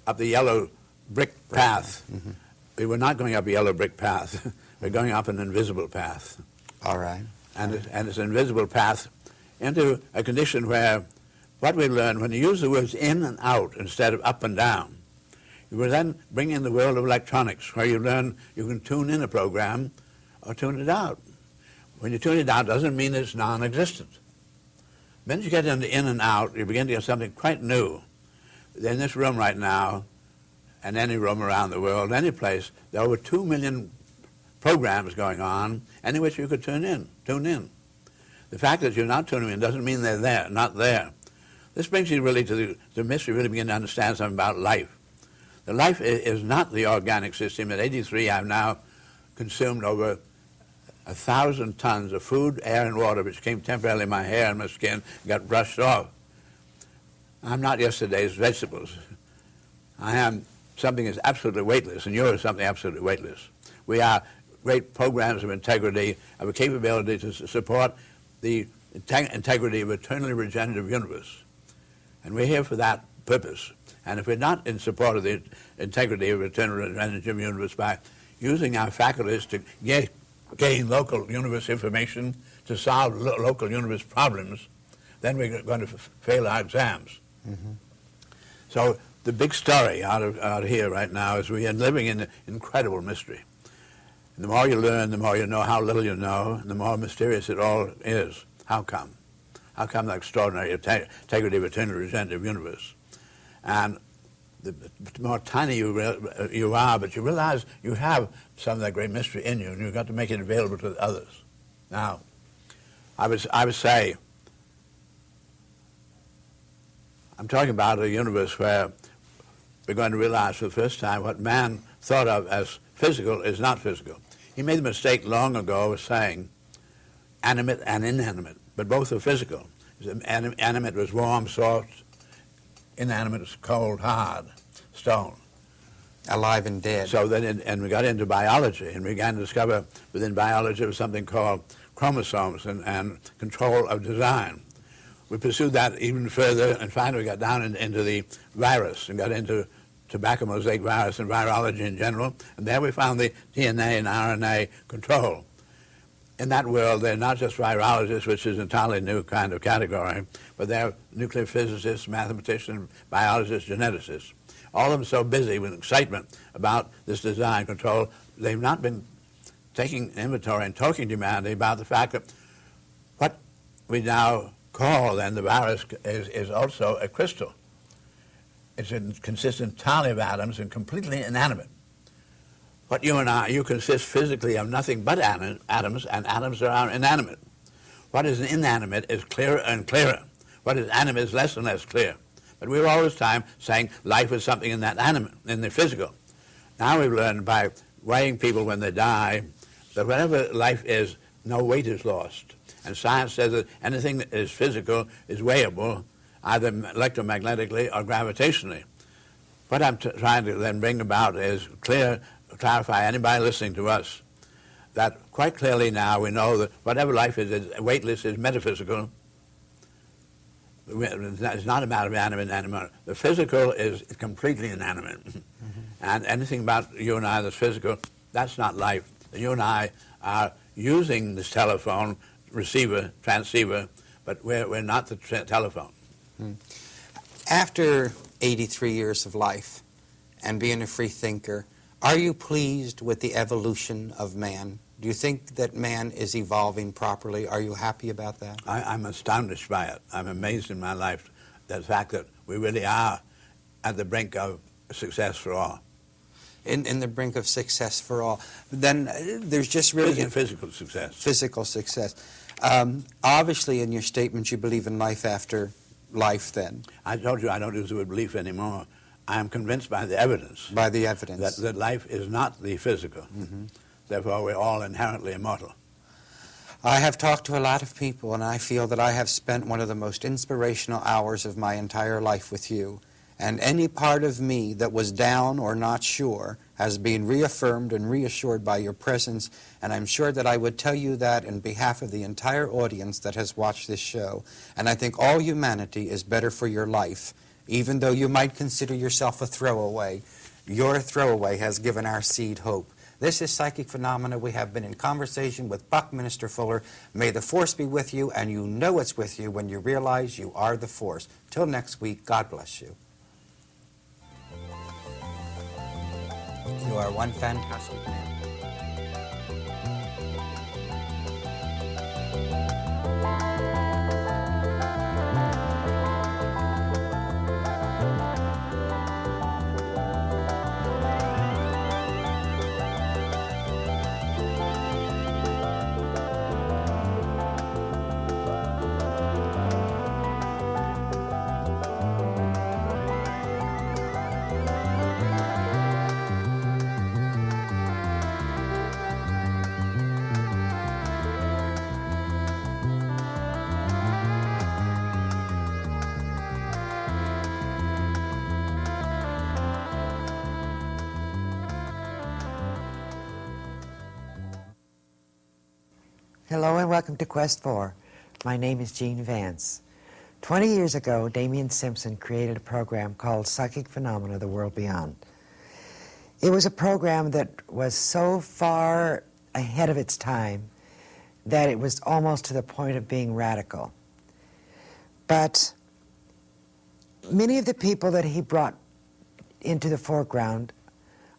up the yellow brick path. Mm-hmm. We were not going up a yellow brick path. We're going up an invisible path. All right. And it's an invisible path into a condition where what we learn, when you use the words in and out instead of up and down, you will then bring in the world of electronics, where you learn you can tune in a program or tune it out. When you tune it out, doesn't mean it's non-existent. When you get into in and out, you begin to get something quite new. In this room right now, and any room around the world, any place, there are over 2 million programs going on, any which you could tune in. The fact that you're not tuning in doesn't mean they're there, not there. This brings you really to the mystery, really begin to understand something about life. The life is not the organic system. At 83, I've now consumed over 1,000 tons of food, air, and water, which came temporarily in my hair and my skin, got brushed off. I'm not yesterday's vegetables. I am something that's absolutely weightless, and you're something absolutely weightless. We are great programs of integrity, of a capability to support the integrity of eternally regenerative universe. And we're here for that purpose. And if we're not in support of the integrity of eternally regenerative universe by using our faculties to gain local universe information, to solve local universe problems, then we're going to fail our exams. Mm-hmm. So the big story out here right now is we are living in an incredible mystery. And the more you learn, the more you know how little you know, and the more mysterious it all is. How come? How come the extraordinary integrity of eternally regenerative universe? And the more tiny you are, but you realize you have some of that great mystery in you, and you've got to make it available to others. Now, I would say, I'm talking about a universe where we're going to realize for the first time what man thought of as physical is not physical. He made the mistake long ago of saying animate and inanimate, but both are physical. Animate was warm, soft. Inanimate was cold, hard, stone. Alive and dead. So then, and we got into biology, and we began to discover within biology there was something called chromosomes and control of design. We pursued that even further, and finally we got down into the virus and got into tobacco mosaic virus and virology in general, and there we found the DNA and RNA control. In that world, they're not just virologists, which is an entirely new kind of category, but they're nuclear physicists, mathematicians, biologists, geneticists. All of them so busy with excitement about this design control, they've not been taking inventory and talking to humanity about the fact that what we now call then the virus is also a crystal. It consists entirely of atoms and completely inanimate. What you consist physically of nothing but atoms, and atoms are inanimate. What is inanimate is clearer and clearer. What is animate is less and less clear. But we were all this time saying life is something in that animate, in the physical. Now we've learned by weighing people when they die that whatever life is, no weight is lost. And science says that anything that is physical is weighable, either electromagnetically or gravitationally. What I'm trying to then bring about is clarify anybody listening to us that quite clearly now we know that whatever life is weightless, is metaphysical. It's not a matter of animate and inanimate. The physical is completely inanimate. Mm-hmm. And anything about you and I that's physical, that's not life. You and I are using this telephone receiver, transceiver, but we're not the telephone. After 83 years of life and being a free thinker, are you pleased with the evolution of man? Do you think that man is evolving properly? Are you happy about that? I'm astonished by it. I'm amazed in my life the fact that we really are at the brink of success for all. In the brink of success for all. Then there's just really... Physical success. Physical success. Obviously, in your statement, you believe in life after life then. I told you I don't use the word belief anymore. I am convinced by the evidence. By the evidence. That life is not the physical. Mm-hmm. Therefore, we're all inherently immortal. I have talked to a lot of people, and I feel that I have spent one of the most inspirational hours of my entire life with you. And any part of me that was down or not sure has been reaffirmed and reassured by your presence, and I'm sure that I would tell you that in behalf of the entire audience that has watched this show. And I think all humanity is better for your life, even though you might consider yourself a throwaway. Your throwaway has given our seed hope. This is Psychic Phenomena. We have been in conversation with Buckminster Fuller. May the force be with you, and you know it's with you when you realize you are the force. Till next week, God bless you. You are one fantastic man. Hello and welcome to Quest 4. My name is Gene Vance. 20 years ago, Damien Simpson created a program called Psychic Phenomena, The World Beyond. It was a program that was so far ahead of its time that it was almost to the point of being radical. But many of the people that he brought into the foreground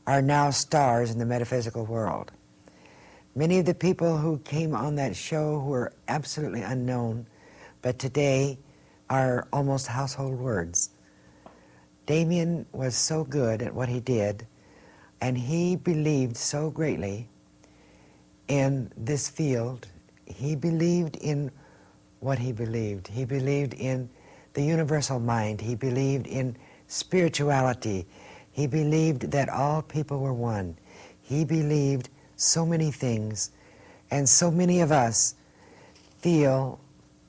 are now stars in the metaphysical world. Many of the people who came on that show who were absolutely unknown, but today are almost household words. Damien was so good at what he did, and he believed so greatly in this field. He believed in what he believed. He believed in the universal mind. He believed in spirituality. He believed that all people were one. He believed so many things, and so many of us feel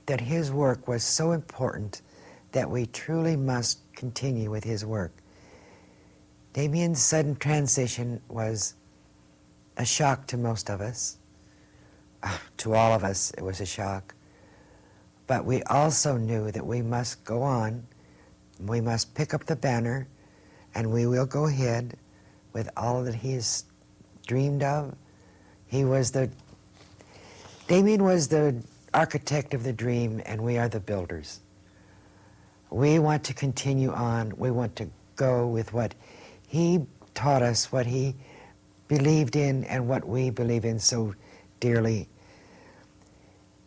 that his work was so important that we truly must continue with his work. Damien's sudden transition was a shock to most of us. To all of us, it was a shock. But we also knew that we must go on, we must pick up the banner, and we will go ahead with all that he has dreamed of. Damien was the architect of the dream, and we are the builders. We want to continue on. We want to go with what he taught us, what he believed in, and what we believe in so dearly.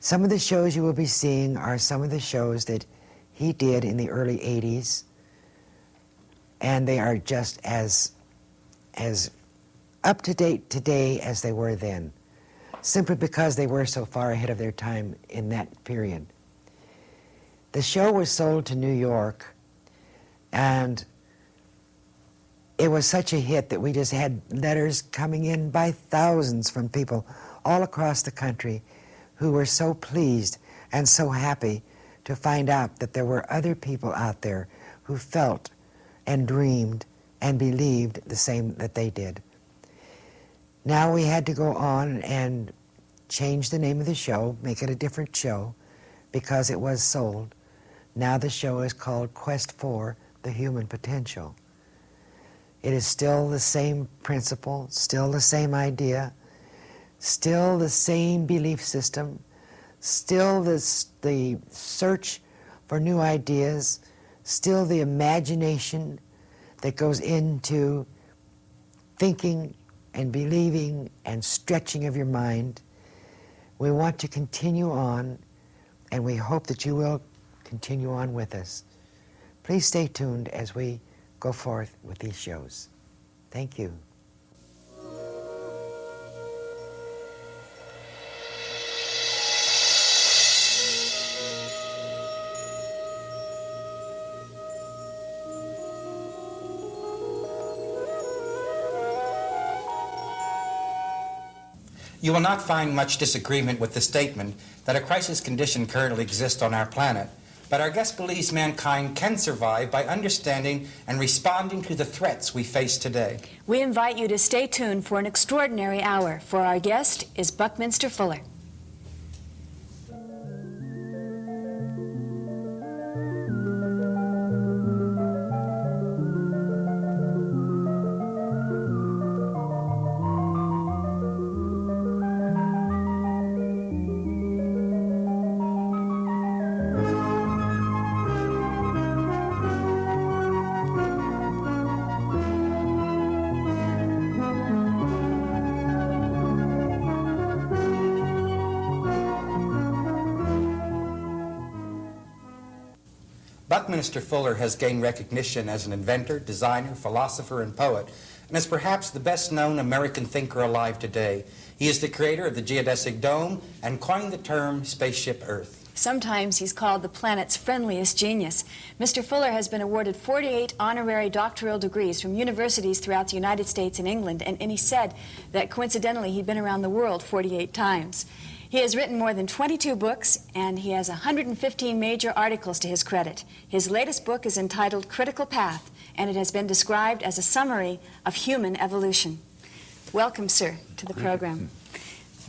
Some of the shows you will be seeing are some of the shows that he did in the early 80s, and they are just as up to date today as they were then, simply because they were so far ahead of their time in that period. The show was sold to New York, and it was such a hit that we just had letters coming in by thousands from people all across the country who were so pleased and so happy to find out that there were other people out there who felt and dreamed and believed the same that they did. Now we had to go on and change the name of the show, make it a different show, because it was sold. Now the show is called Quest 4, The Human Potential. It is still the same principle, still the same idea. still the same belief system, still the search for new ideas, still the imagination that goes into thinking and believing and stretching of your mind. We want to continue on, and we hope that you will continue on with us. Please stay tuned as we go forth with these shows. Thank you. You will not find much disagreement with the statement that a crisis condition currently exists on our planet, but our guest believes mankind can survive by understanding and responding to the threats we face today. We invite you to stay tuned for an extraordinary hour, for our guest is Buckminster Fuller. Buckminster Fuller has gained recognition as an inventor, designer, philosopher, and poet, and is perhaps the best-known American thinker alive today. He is the creator of the geodesic dome and coined the term Spaceship Earth. Sometimes he's called the planet's friendliest genius. Mr. Fuller has been awarded 48 honorary doctoral degrees from universities throughout the United States and England, and he said that coincidentally he'd been around the world 48 times. He has written more than 22 books, and he has 115 major articles to his credit. His latest book is entitled Critical Path, and it has been described as a summary of human evolution. Welcome, sir, to the program.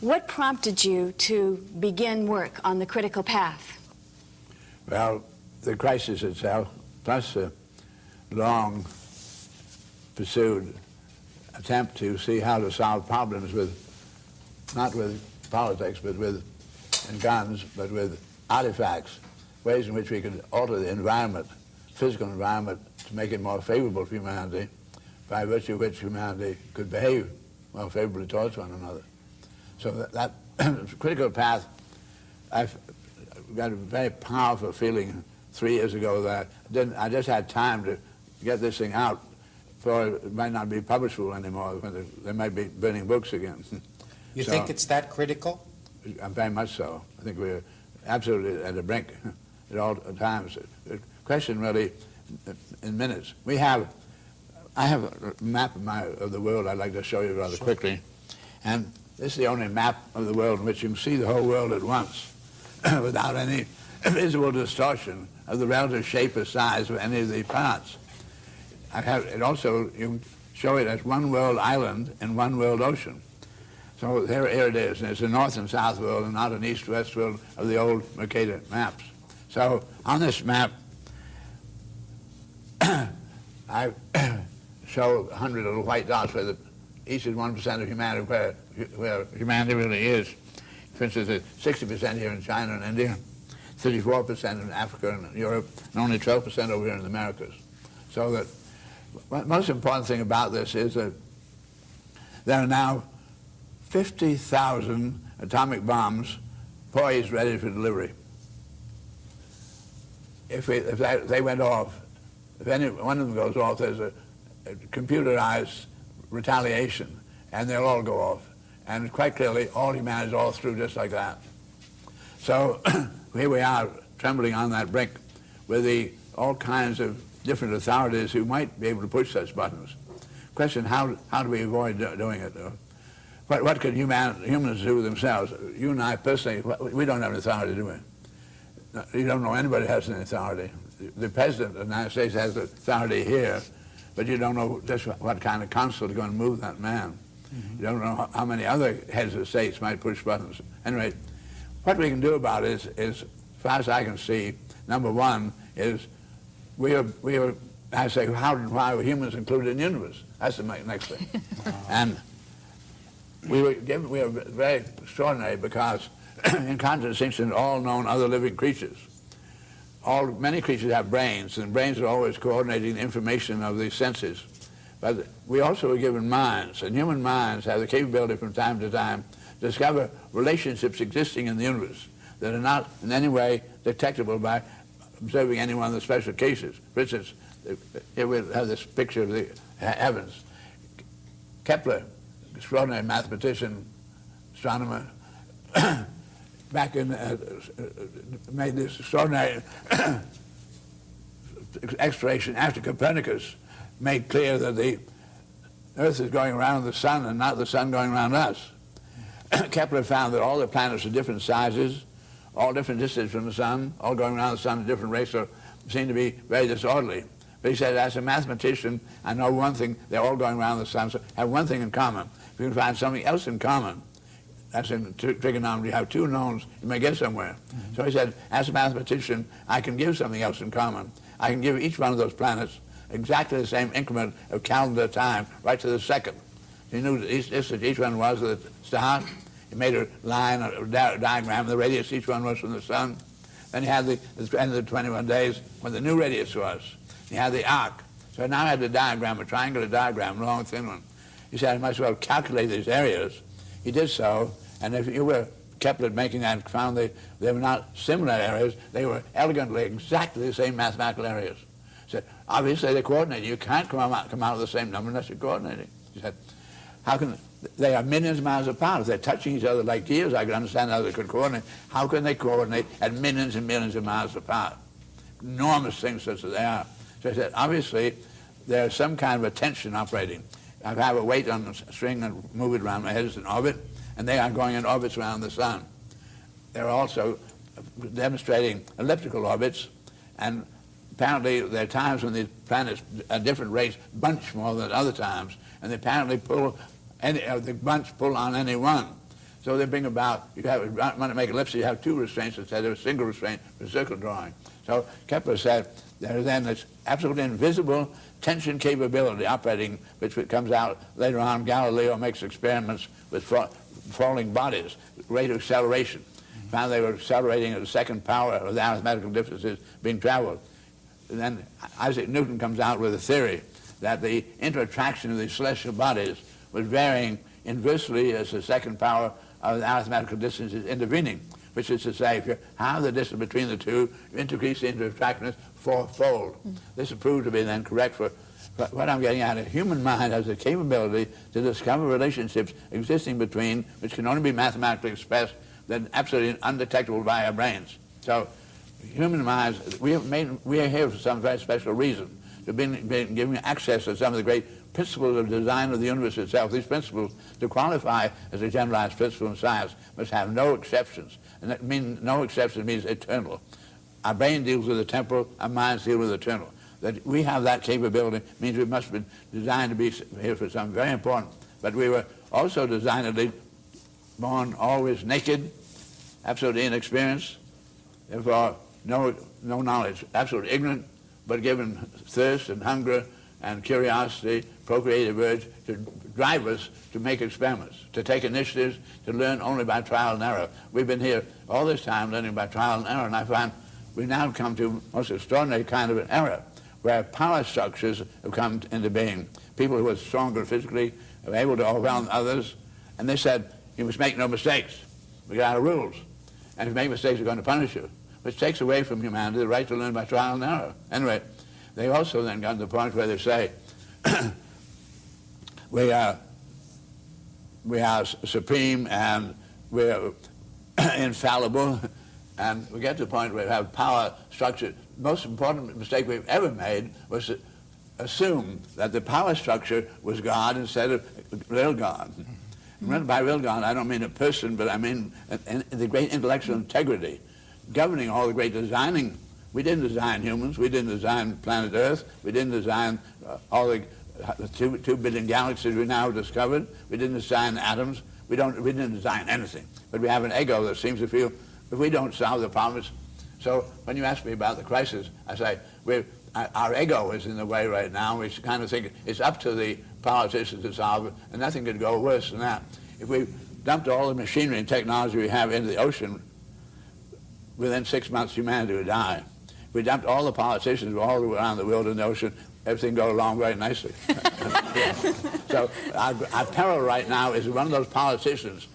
What prompted you to begin work on the critical path? Well, the crisis itself, plus a long pursued attempt to see how to solve problems with, not with politics, but with, and guns, but with artifacts, ways in which we could alter the environment, physical environment, to make it more favorable for humanity, by virtue of which humanity could behave more favorably towards one another. So that critical path, I've got a very powerful feeling 3 years ago that I just had time to get this thing out, for it might not be publishable anymore, when they might be burning books again. You think it's that critical? Very much so. I think we're absolutely at the brink at all times. The question really, in minutes. I have a map of the world I'd like to show you rather quickly. And this is the only map of the world in which you can see the whole world at once without any visible distortion of the relative shape or size of any of the parts. It also, you can show it as one world island and one world ocean. So here it is, and it's a north and south world and not an east-west world of the old Mercator maps. So on this map, I show 100 little white dots where each is 1% of humanity, where humanity really is. For instance, it's 60% here in China and India, 34% in Africa and Europe, and only 12% over here in the Americas. So that the most important thing about this is that there are now 50,000 atomic bombs poised, ready for delivery. If they went off, if any one of them goes off, there's a computerized retaliation, and they'll all go off. And quite clearly, all humanity is all through just like that. So here we are, trembling on that brink, with all kinds of different authorities who might be able to push such buttons. Question, how do we avoid doing it? What could humans do themselves? You and I personally, we don't have an authority, do we? You don't know anybody has an authority. The President of the United States has authority here, but you don't know just what kind of council is going to move that man. Mm-hmm. You don't know how many other heads of states might push buttons. Anyway, what we can do about it is, as far as I can see, number one is we are I say, how and why were humans included in the universe? That's the next thing. And we were very extraordinary because, in contrast to all known other living creatures, many creatures have brains, and brains are always coordinating the information of the senses. But we also were given minds, and human minds have the capability from time to time to discover relationships existing in the universe that are not in any way detectable by observing any one of the special cases. For instance, here we have this picture of the heavens. Kepler, extraordinary mathematician, astronomer, back in made this extraordinary exploration after Copernicus made clear that the Earth is going around the sun and not the sun going around us. Kepler found that all the planets are different sizes, all different distances from the sun, all going around the sun at different rates, so seem to be very disorderly. But he said, as a mathematician, I know one thing, they're all going around the sun, so have one thing in common. If you can find something else in common, that's in trigonometry, you have two knowns, you may get somewhere. Mm-hmm. So he said, as a mathematician, I can give something else in common. I can give each one of those planets exactly the same increment of calendar time, right to the second. He knew that each one was the start. He made a line, a diagram, the radius each one was from the sun. Then he had the end of the 21 days when the new radius was. He had the arc. So now I had the diagram, a triangular diagram, long, thin one. He said, I might as well calculate these areas. He did so, and if you were Kepler making that, found they were not similar areas, they were elegantly exactly the same mathematical areas. He said, obviously they're coordinated. You can't come out of the same number unless you're coordinating. He said, how can they are millions of miles apart? If they're touching each other like gears, I could understand how they could coordinate. How can they coordinate at millions and millions of miles apart? Enormous things such as they are. So I said, obviously, there's some kind of a tension operating. I have a weight on a string and move it around my head as an orbit, and they are going in orbits around the sun. They're also demonstrating elliptical orbits, and apparently there are times when these planets at different rates bunch more than other times, and they apparently the bunch pull on any one. So they bring about, you want to make ellipses, you have two restraints instead of a single restraint for circle drawing. So Kepler said there is then this absolutely invisible tension capability operating, which comes out later on. Galileo makes experiments with falling bodies, rate of acceleration. Found they were accelerating at the second power of the arithmetical differences being traveled. And then Isaac Newton comes out with a theory that the inter-attraction of these celestial bodies was varying inversely as the second power of the arithmetical distances intervening, which is to say, if you have the distance between the two, you increase the inter-attractiveness fourfold. This is proved to be then correct for what I'm getting at. A human mind has the capability to discover relationships existing between, which can only be mathematically expressed, then absolutely undetectable by our brains. So human minds, we are here for some very special reason, to be giving access to some of the great principles of design of the universe itself. These principles, to qualify as a generalized principle in science, must have no exceptions. And that means no exception means eternal. Our brain deals with the temporal, our minds deal with the eternal. That we have that capability means we must be designed to be here for something very important. But we were also designedly born always naked, absolutely inexperienced, therefore no knowledge, absolutely ignorant, but given thirst and hunger and curiosity, procreative urge to drive us to make experiments, to take initiatives, to learn only by trial and error. We've been here all this time learning by trial and error, and I find we've now come to a most extraordinary kind of an era where power structures have come into being. People who are stronger physically are able to overwhelm others, and they said, you must make no mistakes. We got our rules, and if you make mistakes, we're going to punish you, which takes away from humanity the right to learn by trial and error. Anyway, they also then got to the point where they say, we are supreme and we're infallible, and we get to the point where we have power structure. The most important mistake we've ever made was to assume that the power structure was God instead of real God. And by real God, I don't mean a person, but I mean the great intellectual integrity governing all the great designing. We didn't design humans. We didn't design planet Earth. We didn't design all the 2 billion galaxies we now have discovered. We didn't design atoms. We didn't design anything. But we have an ego that seems to feel if we don't solve the problems. So when you ask me about the crisis, I say our ego is in the way right now. We kind of think it's up to the politicians to solve it, and nothing could go worse than that. If we dumped all the machinery and technology we have into the ocean, within 6 months humanity would die. If we dumped all the politicians all around the world in the ocean, everything go along very nicely. So our peril right now is one of those politicians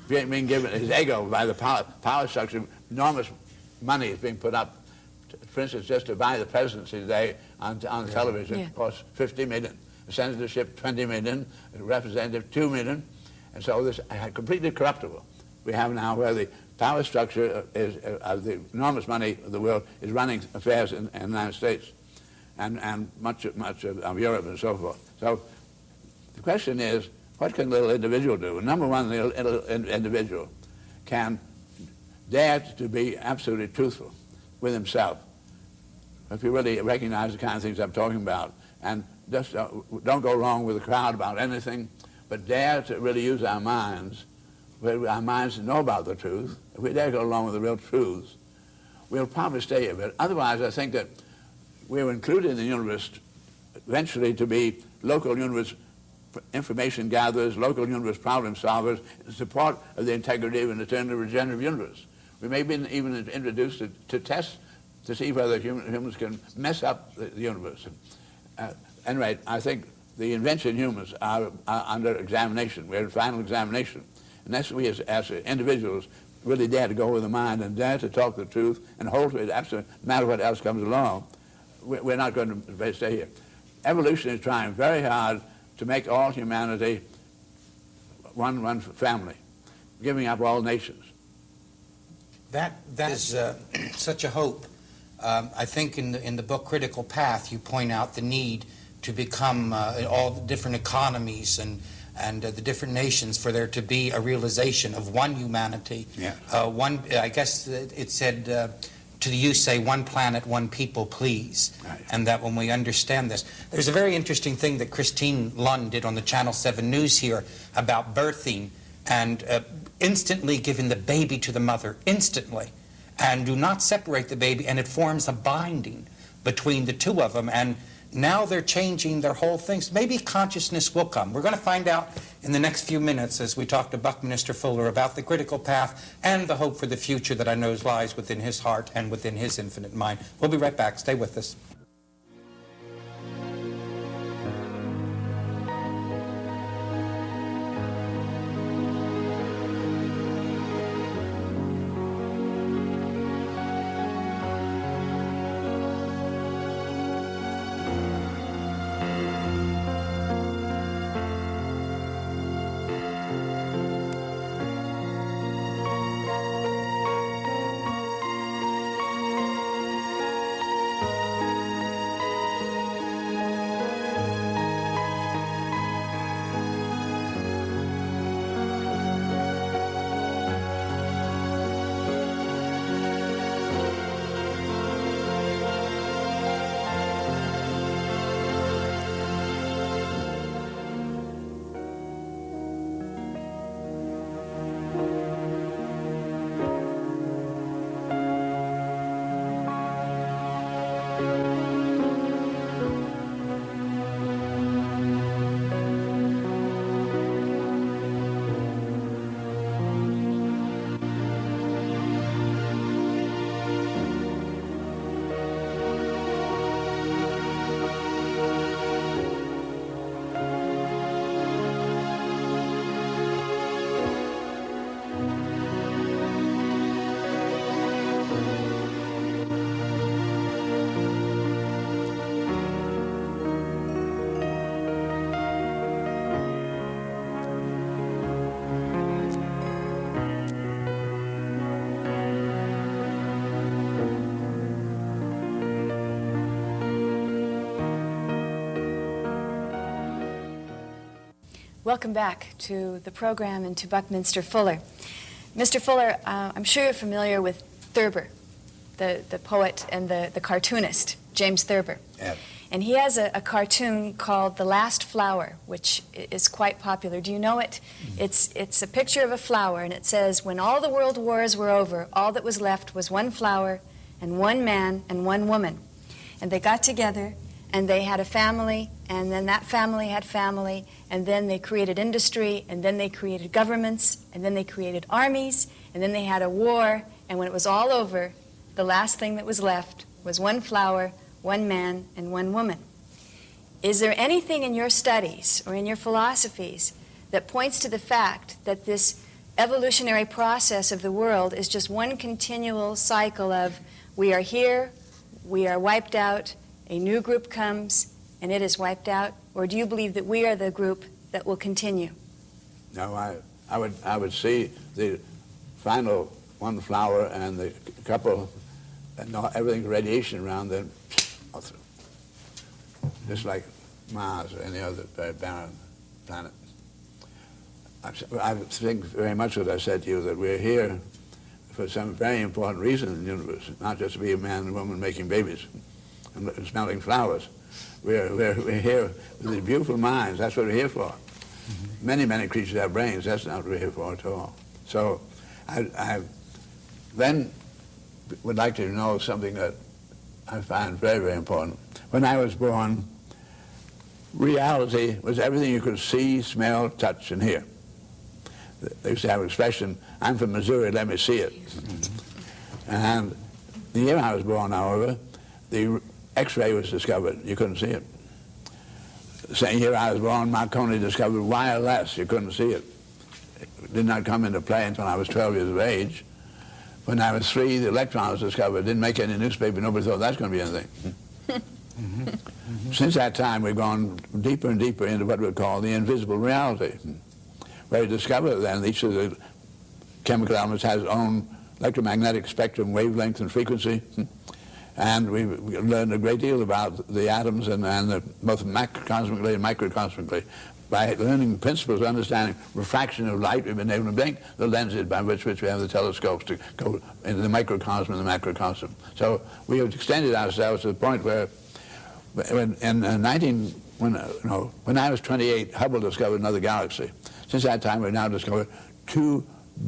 being given his ego by the power structure. Enormous money is being put up, for instance, just to buy the presidency today on television. It costs $50 million. The senatorship, $20 million. The representative, $2 million. And so this is completely corruptible. We have now where the power structure is of the enormous money of the world is running affairs in the United States and much of Europe and so forth. So the question is, what can a little individual do? Number one, the little individual can dare to be absolutely truthful with himself. If you really recognize the kind of things I'm talking about, and just don't go wrong with the crowd about anything, but dare to really use our minds, where our minds know about the truth. If we dare go along with the real truths, we'll probably stay here. But otherwise, I think that we're included in the universe eventually to be local universe information gatherers, local universe problem solvers, in support of the integrity of an eternal regenerative universe. We may be even introduced to tests to see whether humans can mess up the universe. Anyway, I think the invention humans are under examination. We're in final examination. Unless we as individuals really dare to go with the mind and dare to talk the truth and hold to it, absolutely, no matter what else comes along, we're not going to stay here. Evolution is trying very hard to make all humanity one family, giving up all nations. That is such a hope. I think in the book Critical Path, you point out the need to become all the different economies and the different nations for there to be a realization of one humanity. Yeah. I guess it said, to the youth say, one planet, one people, please. Right. And that when we understand this. There's a very interesting thing that Christine Lund did on the Channel 7 News here about birthing and instantly giving the baby to the mother, instantly. And do not separate the baby, and it forms a binding between the two of them. And now they're changing their whole things. Maybe consciousness will come. We're going to find out in the next few minutes as we talk to Buckminster Fuller about the critical path and the hope for the future that I know lies within his heart and within his infinite mind. We'll be right back. Stay with us. Welcome back to the program and to Buckminster Fuller. Mr. Fuller, I'm sure you're familiar with Thurber, the poet and the cartoonist, James Thurber. Yes. And he has a cartoon called The Last Flower, which is quite popular. Do you know it? It's a picture of a flower, and it says, when all the world wars were over, all that was left was one flower and one man and one woman. And they got together, and they had a family, and then that family had family, and then they created industry, and then they created governments, and then they created armies, and then they had a war, and when it was all over, the last thing that was left was one flower, one man, and one woman. Is there anything in your studies or in your philosophies that points to the fact that this evolutionary process of the world is just one continual cycle of we are here, we are wiped out, a new group comes, and it is wiped out? Or do you believe that we are the group that will continue? No, I would see the final one flower and the couple, and everything's radiation around them, just like Mars or any other very barren planet. I think very much what I said to you, that we're here for some very important reason in the universe, not just to be a man and woman making babies and smelling flowers. We're here with these beautiful minds. That's what we're here for. Mm-hmm. Many creatures have brains. That's not what we're here for at all. So I then would like to know something that I find very important. When I was born, reality was everything you could see, smell, touch, and hear. They used to have an expression, "I'm from Missouri, let me see it." Mm-hmm. And the year I was born, however, the X-ray was discovered. You couldn't see it. The same year I was born, Marconi discovered wireless. You couldn't see it. It did not come into play until I was 12 years of age. When I was 3, the electron was discovered. It didn't make any newspaper. Nobody thought that's going to be anything. Mm-hmm. Mm-hmm. Since that time, we've gone deeper and deeper into what we call the invisible reality, where we discover then each of the chemical elements has its own electromagnetic spectrum, wavelength, and frequency. And we've learned a great deal about the atoms and both macrocosmically and microcosmically. By learning principles of understanding refraction of light, we've been able to make the lenses by which we have the telescopes to go into the microcosm and the macrocosm. So we have extended ourselves to the point where when I was 28, Hubble discovered another galaxy. Since that time, we've now discovered 2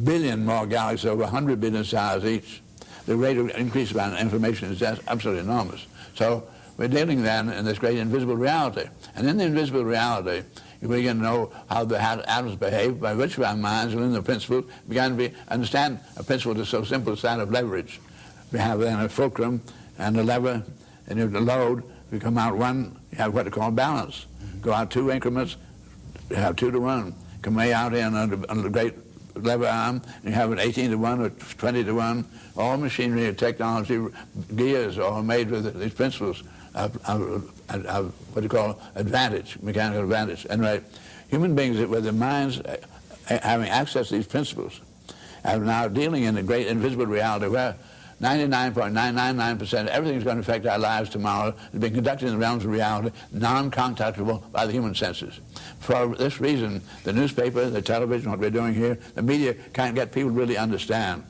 billion more galaxies, over 100 billion stars each. The rate of increase of information is just absolutely enormous. So we're dealing then in this great invisible reality. And in the invisible reality, you begin to know how the atoms behave, by which of our minds learn the principle, began to understand a principle that's so simple as that of leverage. We have then a fulcrum and a lever, and if the load, we come out one, you have what they call balance. Go out 2 increments, you have 2 to 1. Come way out in under the great lever arm, and you have an 18 to 1 or 20 to 1. All machinery and technology, gears, all made with these principles of what you call advantage, mechanical advantage. Anyway, human beings with their minds having access to these principles are now dealing in a great invisible reality where 99.999% everything is going to affect our lives tomorrow is being conducted in the realms of reality, non-contactable by the human senses. For this reason, the newspaper, the television, what we're doing here, the media can't get people to really understand.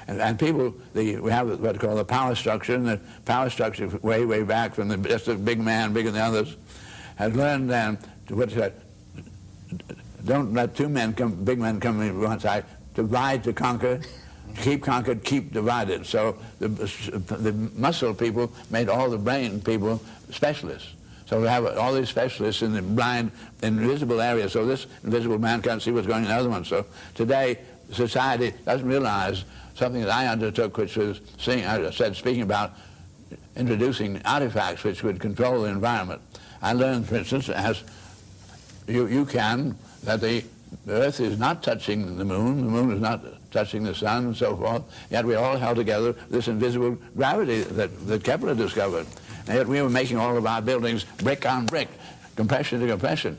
And people, we have what they call the power structure, and the power structure way back from just a big man, bigger than the others, has learned then to what's that? Don't let 2 men come, big men come in one side. Divide to conquer. Keep conquered, keep divided. So the muscle people made all the brain people specialists. So we have all these specialists in the blind, invisible area. So this invisible man can't see what's going on in the other one. So today, society doesn't realize something that I undertook, which was speaking about introducing artifacts which would control the environment. I learned, for instance, as you can, that the Earth is not touching the moon is not touching the sun, and so forth. Yet we all held together this invisible gravity that Kepler discovered. And yet we were making all of our buildings brick on brick, compression to compression.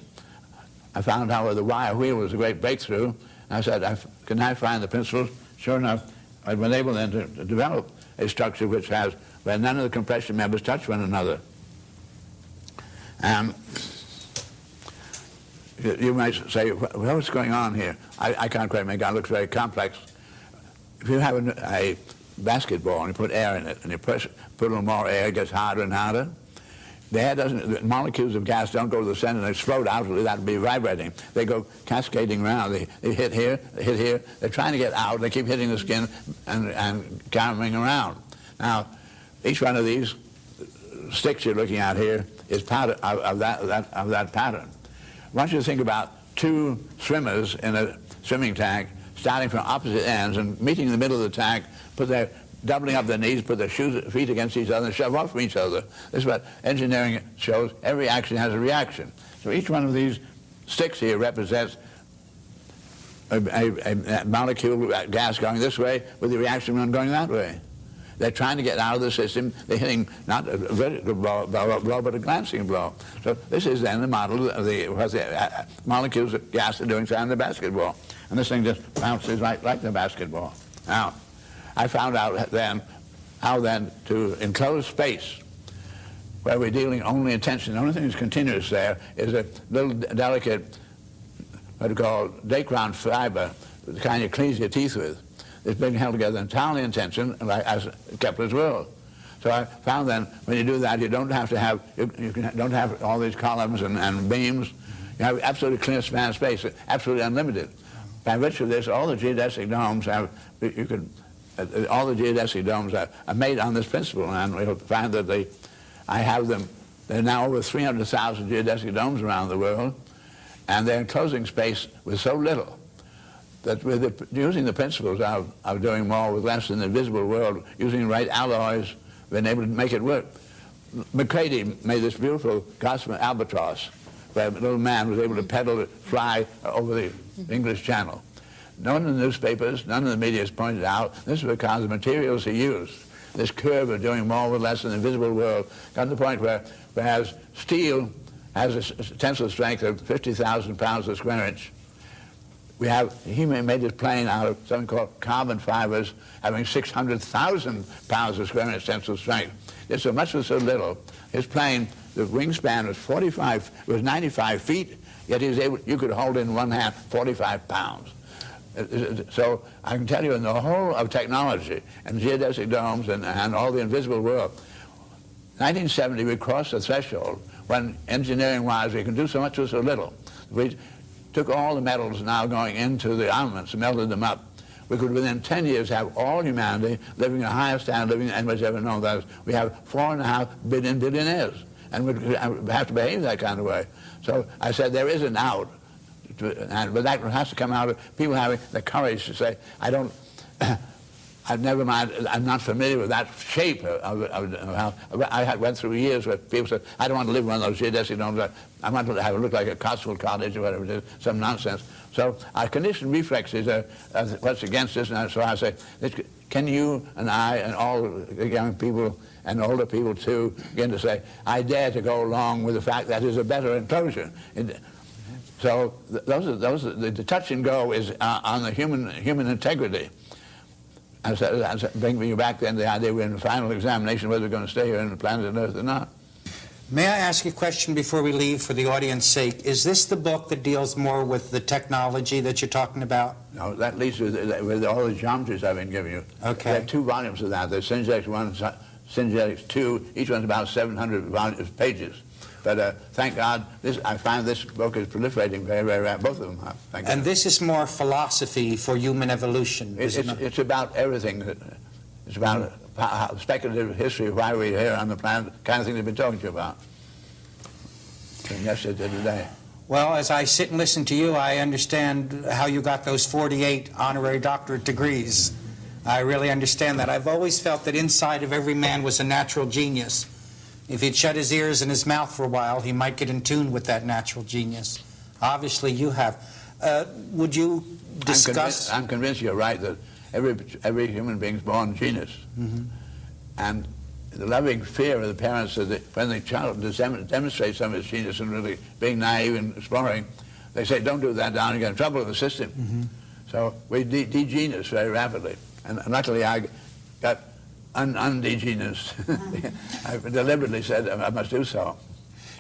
I found out where the wire wheel was a great breakthrough. And I said, can I find the principles? Sure enough, I've been able then to develop a structure where none of the compression members touch one another. You might say, well, what's going on here? I can't quite make it. It looks very complex. If you have a basketball and you put air in it, and you put a little more air, it gets harder and harder. The molecules of gas don't go to the center and explode outwardly. That would be vibrating. They go cascading around. They hit here, they hit here. They're trying to get out. They keep hitting the skin and carrying around. Now, each one of these sticks you're looking at here is part of that pattern. I want you to think about two swimmers in a swimming tank starting from opposite ends and meeting in the middle of the tank, doubling up their knees, put their feet against each other and shove off from each other. This is what engineering shows. Every action has a reaction. So each one of these sticks here represents a molecule, gas going this way with the reaction one going that way. They're trying to get out of the system. They're hitting not a vertical blow, but a glancing blow. So this is then the model of what the molecules of gas are doing inside the basketball. And this thing just bounces like the basketball. Now, I found out then how then to enclose space where we're dealing only in tension. The only thing that's continuous there is a little delicate, what we call dacron fiber, the kind you clean your teeth with. It's being held together entirely in tension, like as Kepler's world. So I found then when you do that, you don't have to have don't have all these columns and beams. You have absolutely clear span of space, absolutely unlimited. By virtue of this, all the geodesic domes have all the geodesic domes are made on this principle, and we'll find that I have them. There are now over 300,000 geodesic domes around the world, and they're enclosing space with so little that using the principles of doing more with less in the visible world, using the right alloys, been able to make it work. McCready made this beautiful Gossamer albatross, where a little man was able to pedal it, fly over the English Channel. None of the newspapers, none of the media has pointed out this is because the materials he used, this curve of doing more with less in the visible world, got to the point where, whereas steel has a tensile strength of 50,000 pounds a square inch, he made this plane out of something called carbon fibers, having 600,000 pounds a square inch tensile strength. It's so much with so little. His plane, the wingspan was 95 feet, yet you could hold in one hand 45 pounds. So I can tell you in the whole of technology and geodesic domes and all the invisible world, 1970 we crossed the threshold when engineering-wise we can do so much with so little. We took all the metals now going into the armaments and melted them up. We could within 10 years have all humanity living the highest standard of living anybody's ever known. That is, we have 4.5 billion billionaires, and we have to behave that kind of way. So I said there is an out. But that has to come out of people having the courage to say, never mind, I'm not familiar with that shape of how. I went through years where people said, I don't want to live in one of those geodesic domes. I want to have it look like a Cotswold cottage or whatever it is, some nonsense. So our conditioned reflexes are what's against us, and so I say, can you and I and all the young people and older people too begin to say, I dare to go along with the fact that is a better enclosure. So the touch and go is on the human integrity. Bringing you back then to the idea we're in the final examination whether we're going to stay here on the planet Earth or not. May I ask you a question before we leave for the audience's sake? Is this the book that deals more with the technology that you're talking about? No, that leads with all the geometries I've been giving you. Okay. There are 2 volumes of that. There's Syngetics 1 and Syngetics 2. Each one's about 700 pages. But thank God, I find this book is proliferating very, very rapidly. Both of them are. Thank And God. This is more philosophy for human evolution, isn't it? It's about everything. It's about speculative history of why we're here on the planet, the kind of thing they've been talking to you about from yesterday to today. Well, as I sit and listen to you, I understand how you got those 48 honorary doctorate degrees. I really understand that. I've always felt that inside of every man was a natural genius. If he'd shut his ears and his mouth for a while, he might get in tune with that natural genius. Obviously, you have. Would you discuss... I'm convinced you're right that every human being's born genius. Mm-hmm. And the loving fear of the parents that when the child demonstrates some of his genius and really being naive and exploring, they say, don't do that down, you get in trouble with the system. Mm-hmm. So we de-genius very rapidly. And luckily I got un-de-genius. I deliberately said I must do so.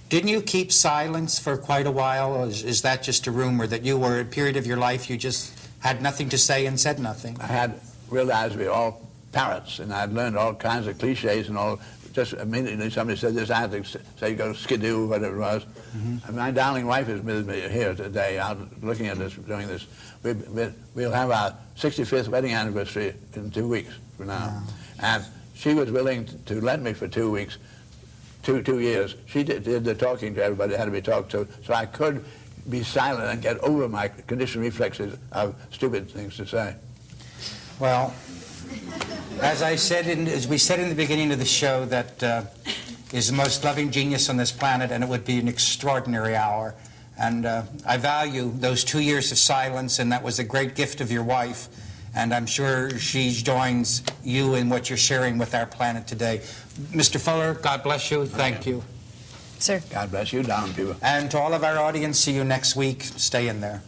Didn't you keep silence for quite a while, or is that just a rumor that you were, at a period of your life, you just had nothing to say and said nothing? I had realized we were all parrots, and I'd learned all kinds of cliches and all. Just immediately somebody said this, I had to say, go skidoo, whatever it was. Mm-hmm. And my darling wife is with me here today, out looking at this, doing this. We'll have our 65th wedding anniversary in 2 weeks from now. Wow. And she was willing to let me for 2 weeks 2 years. She did the talking to everybody that had to be talked to, so I could be silent and get over my conditioned reflexes of stupid things to say. Well, as we said in the beginning of the show, that is the most loving genius on this planet, and it would be an extraordinary hour. And I value those 2 years of silence, and that was a great gift of your wife. And I'm sure she joins you in what you're sharing with our planet today. Mr. Fuller, God bless you. Thank you. Sir. God bless you, down people. And to all of our audience, see you next week. Stay in there.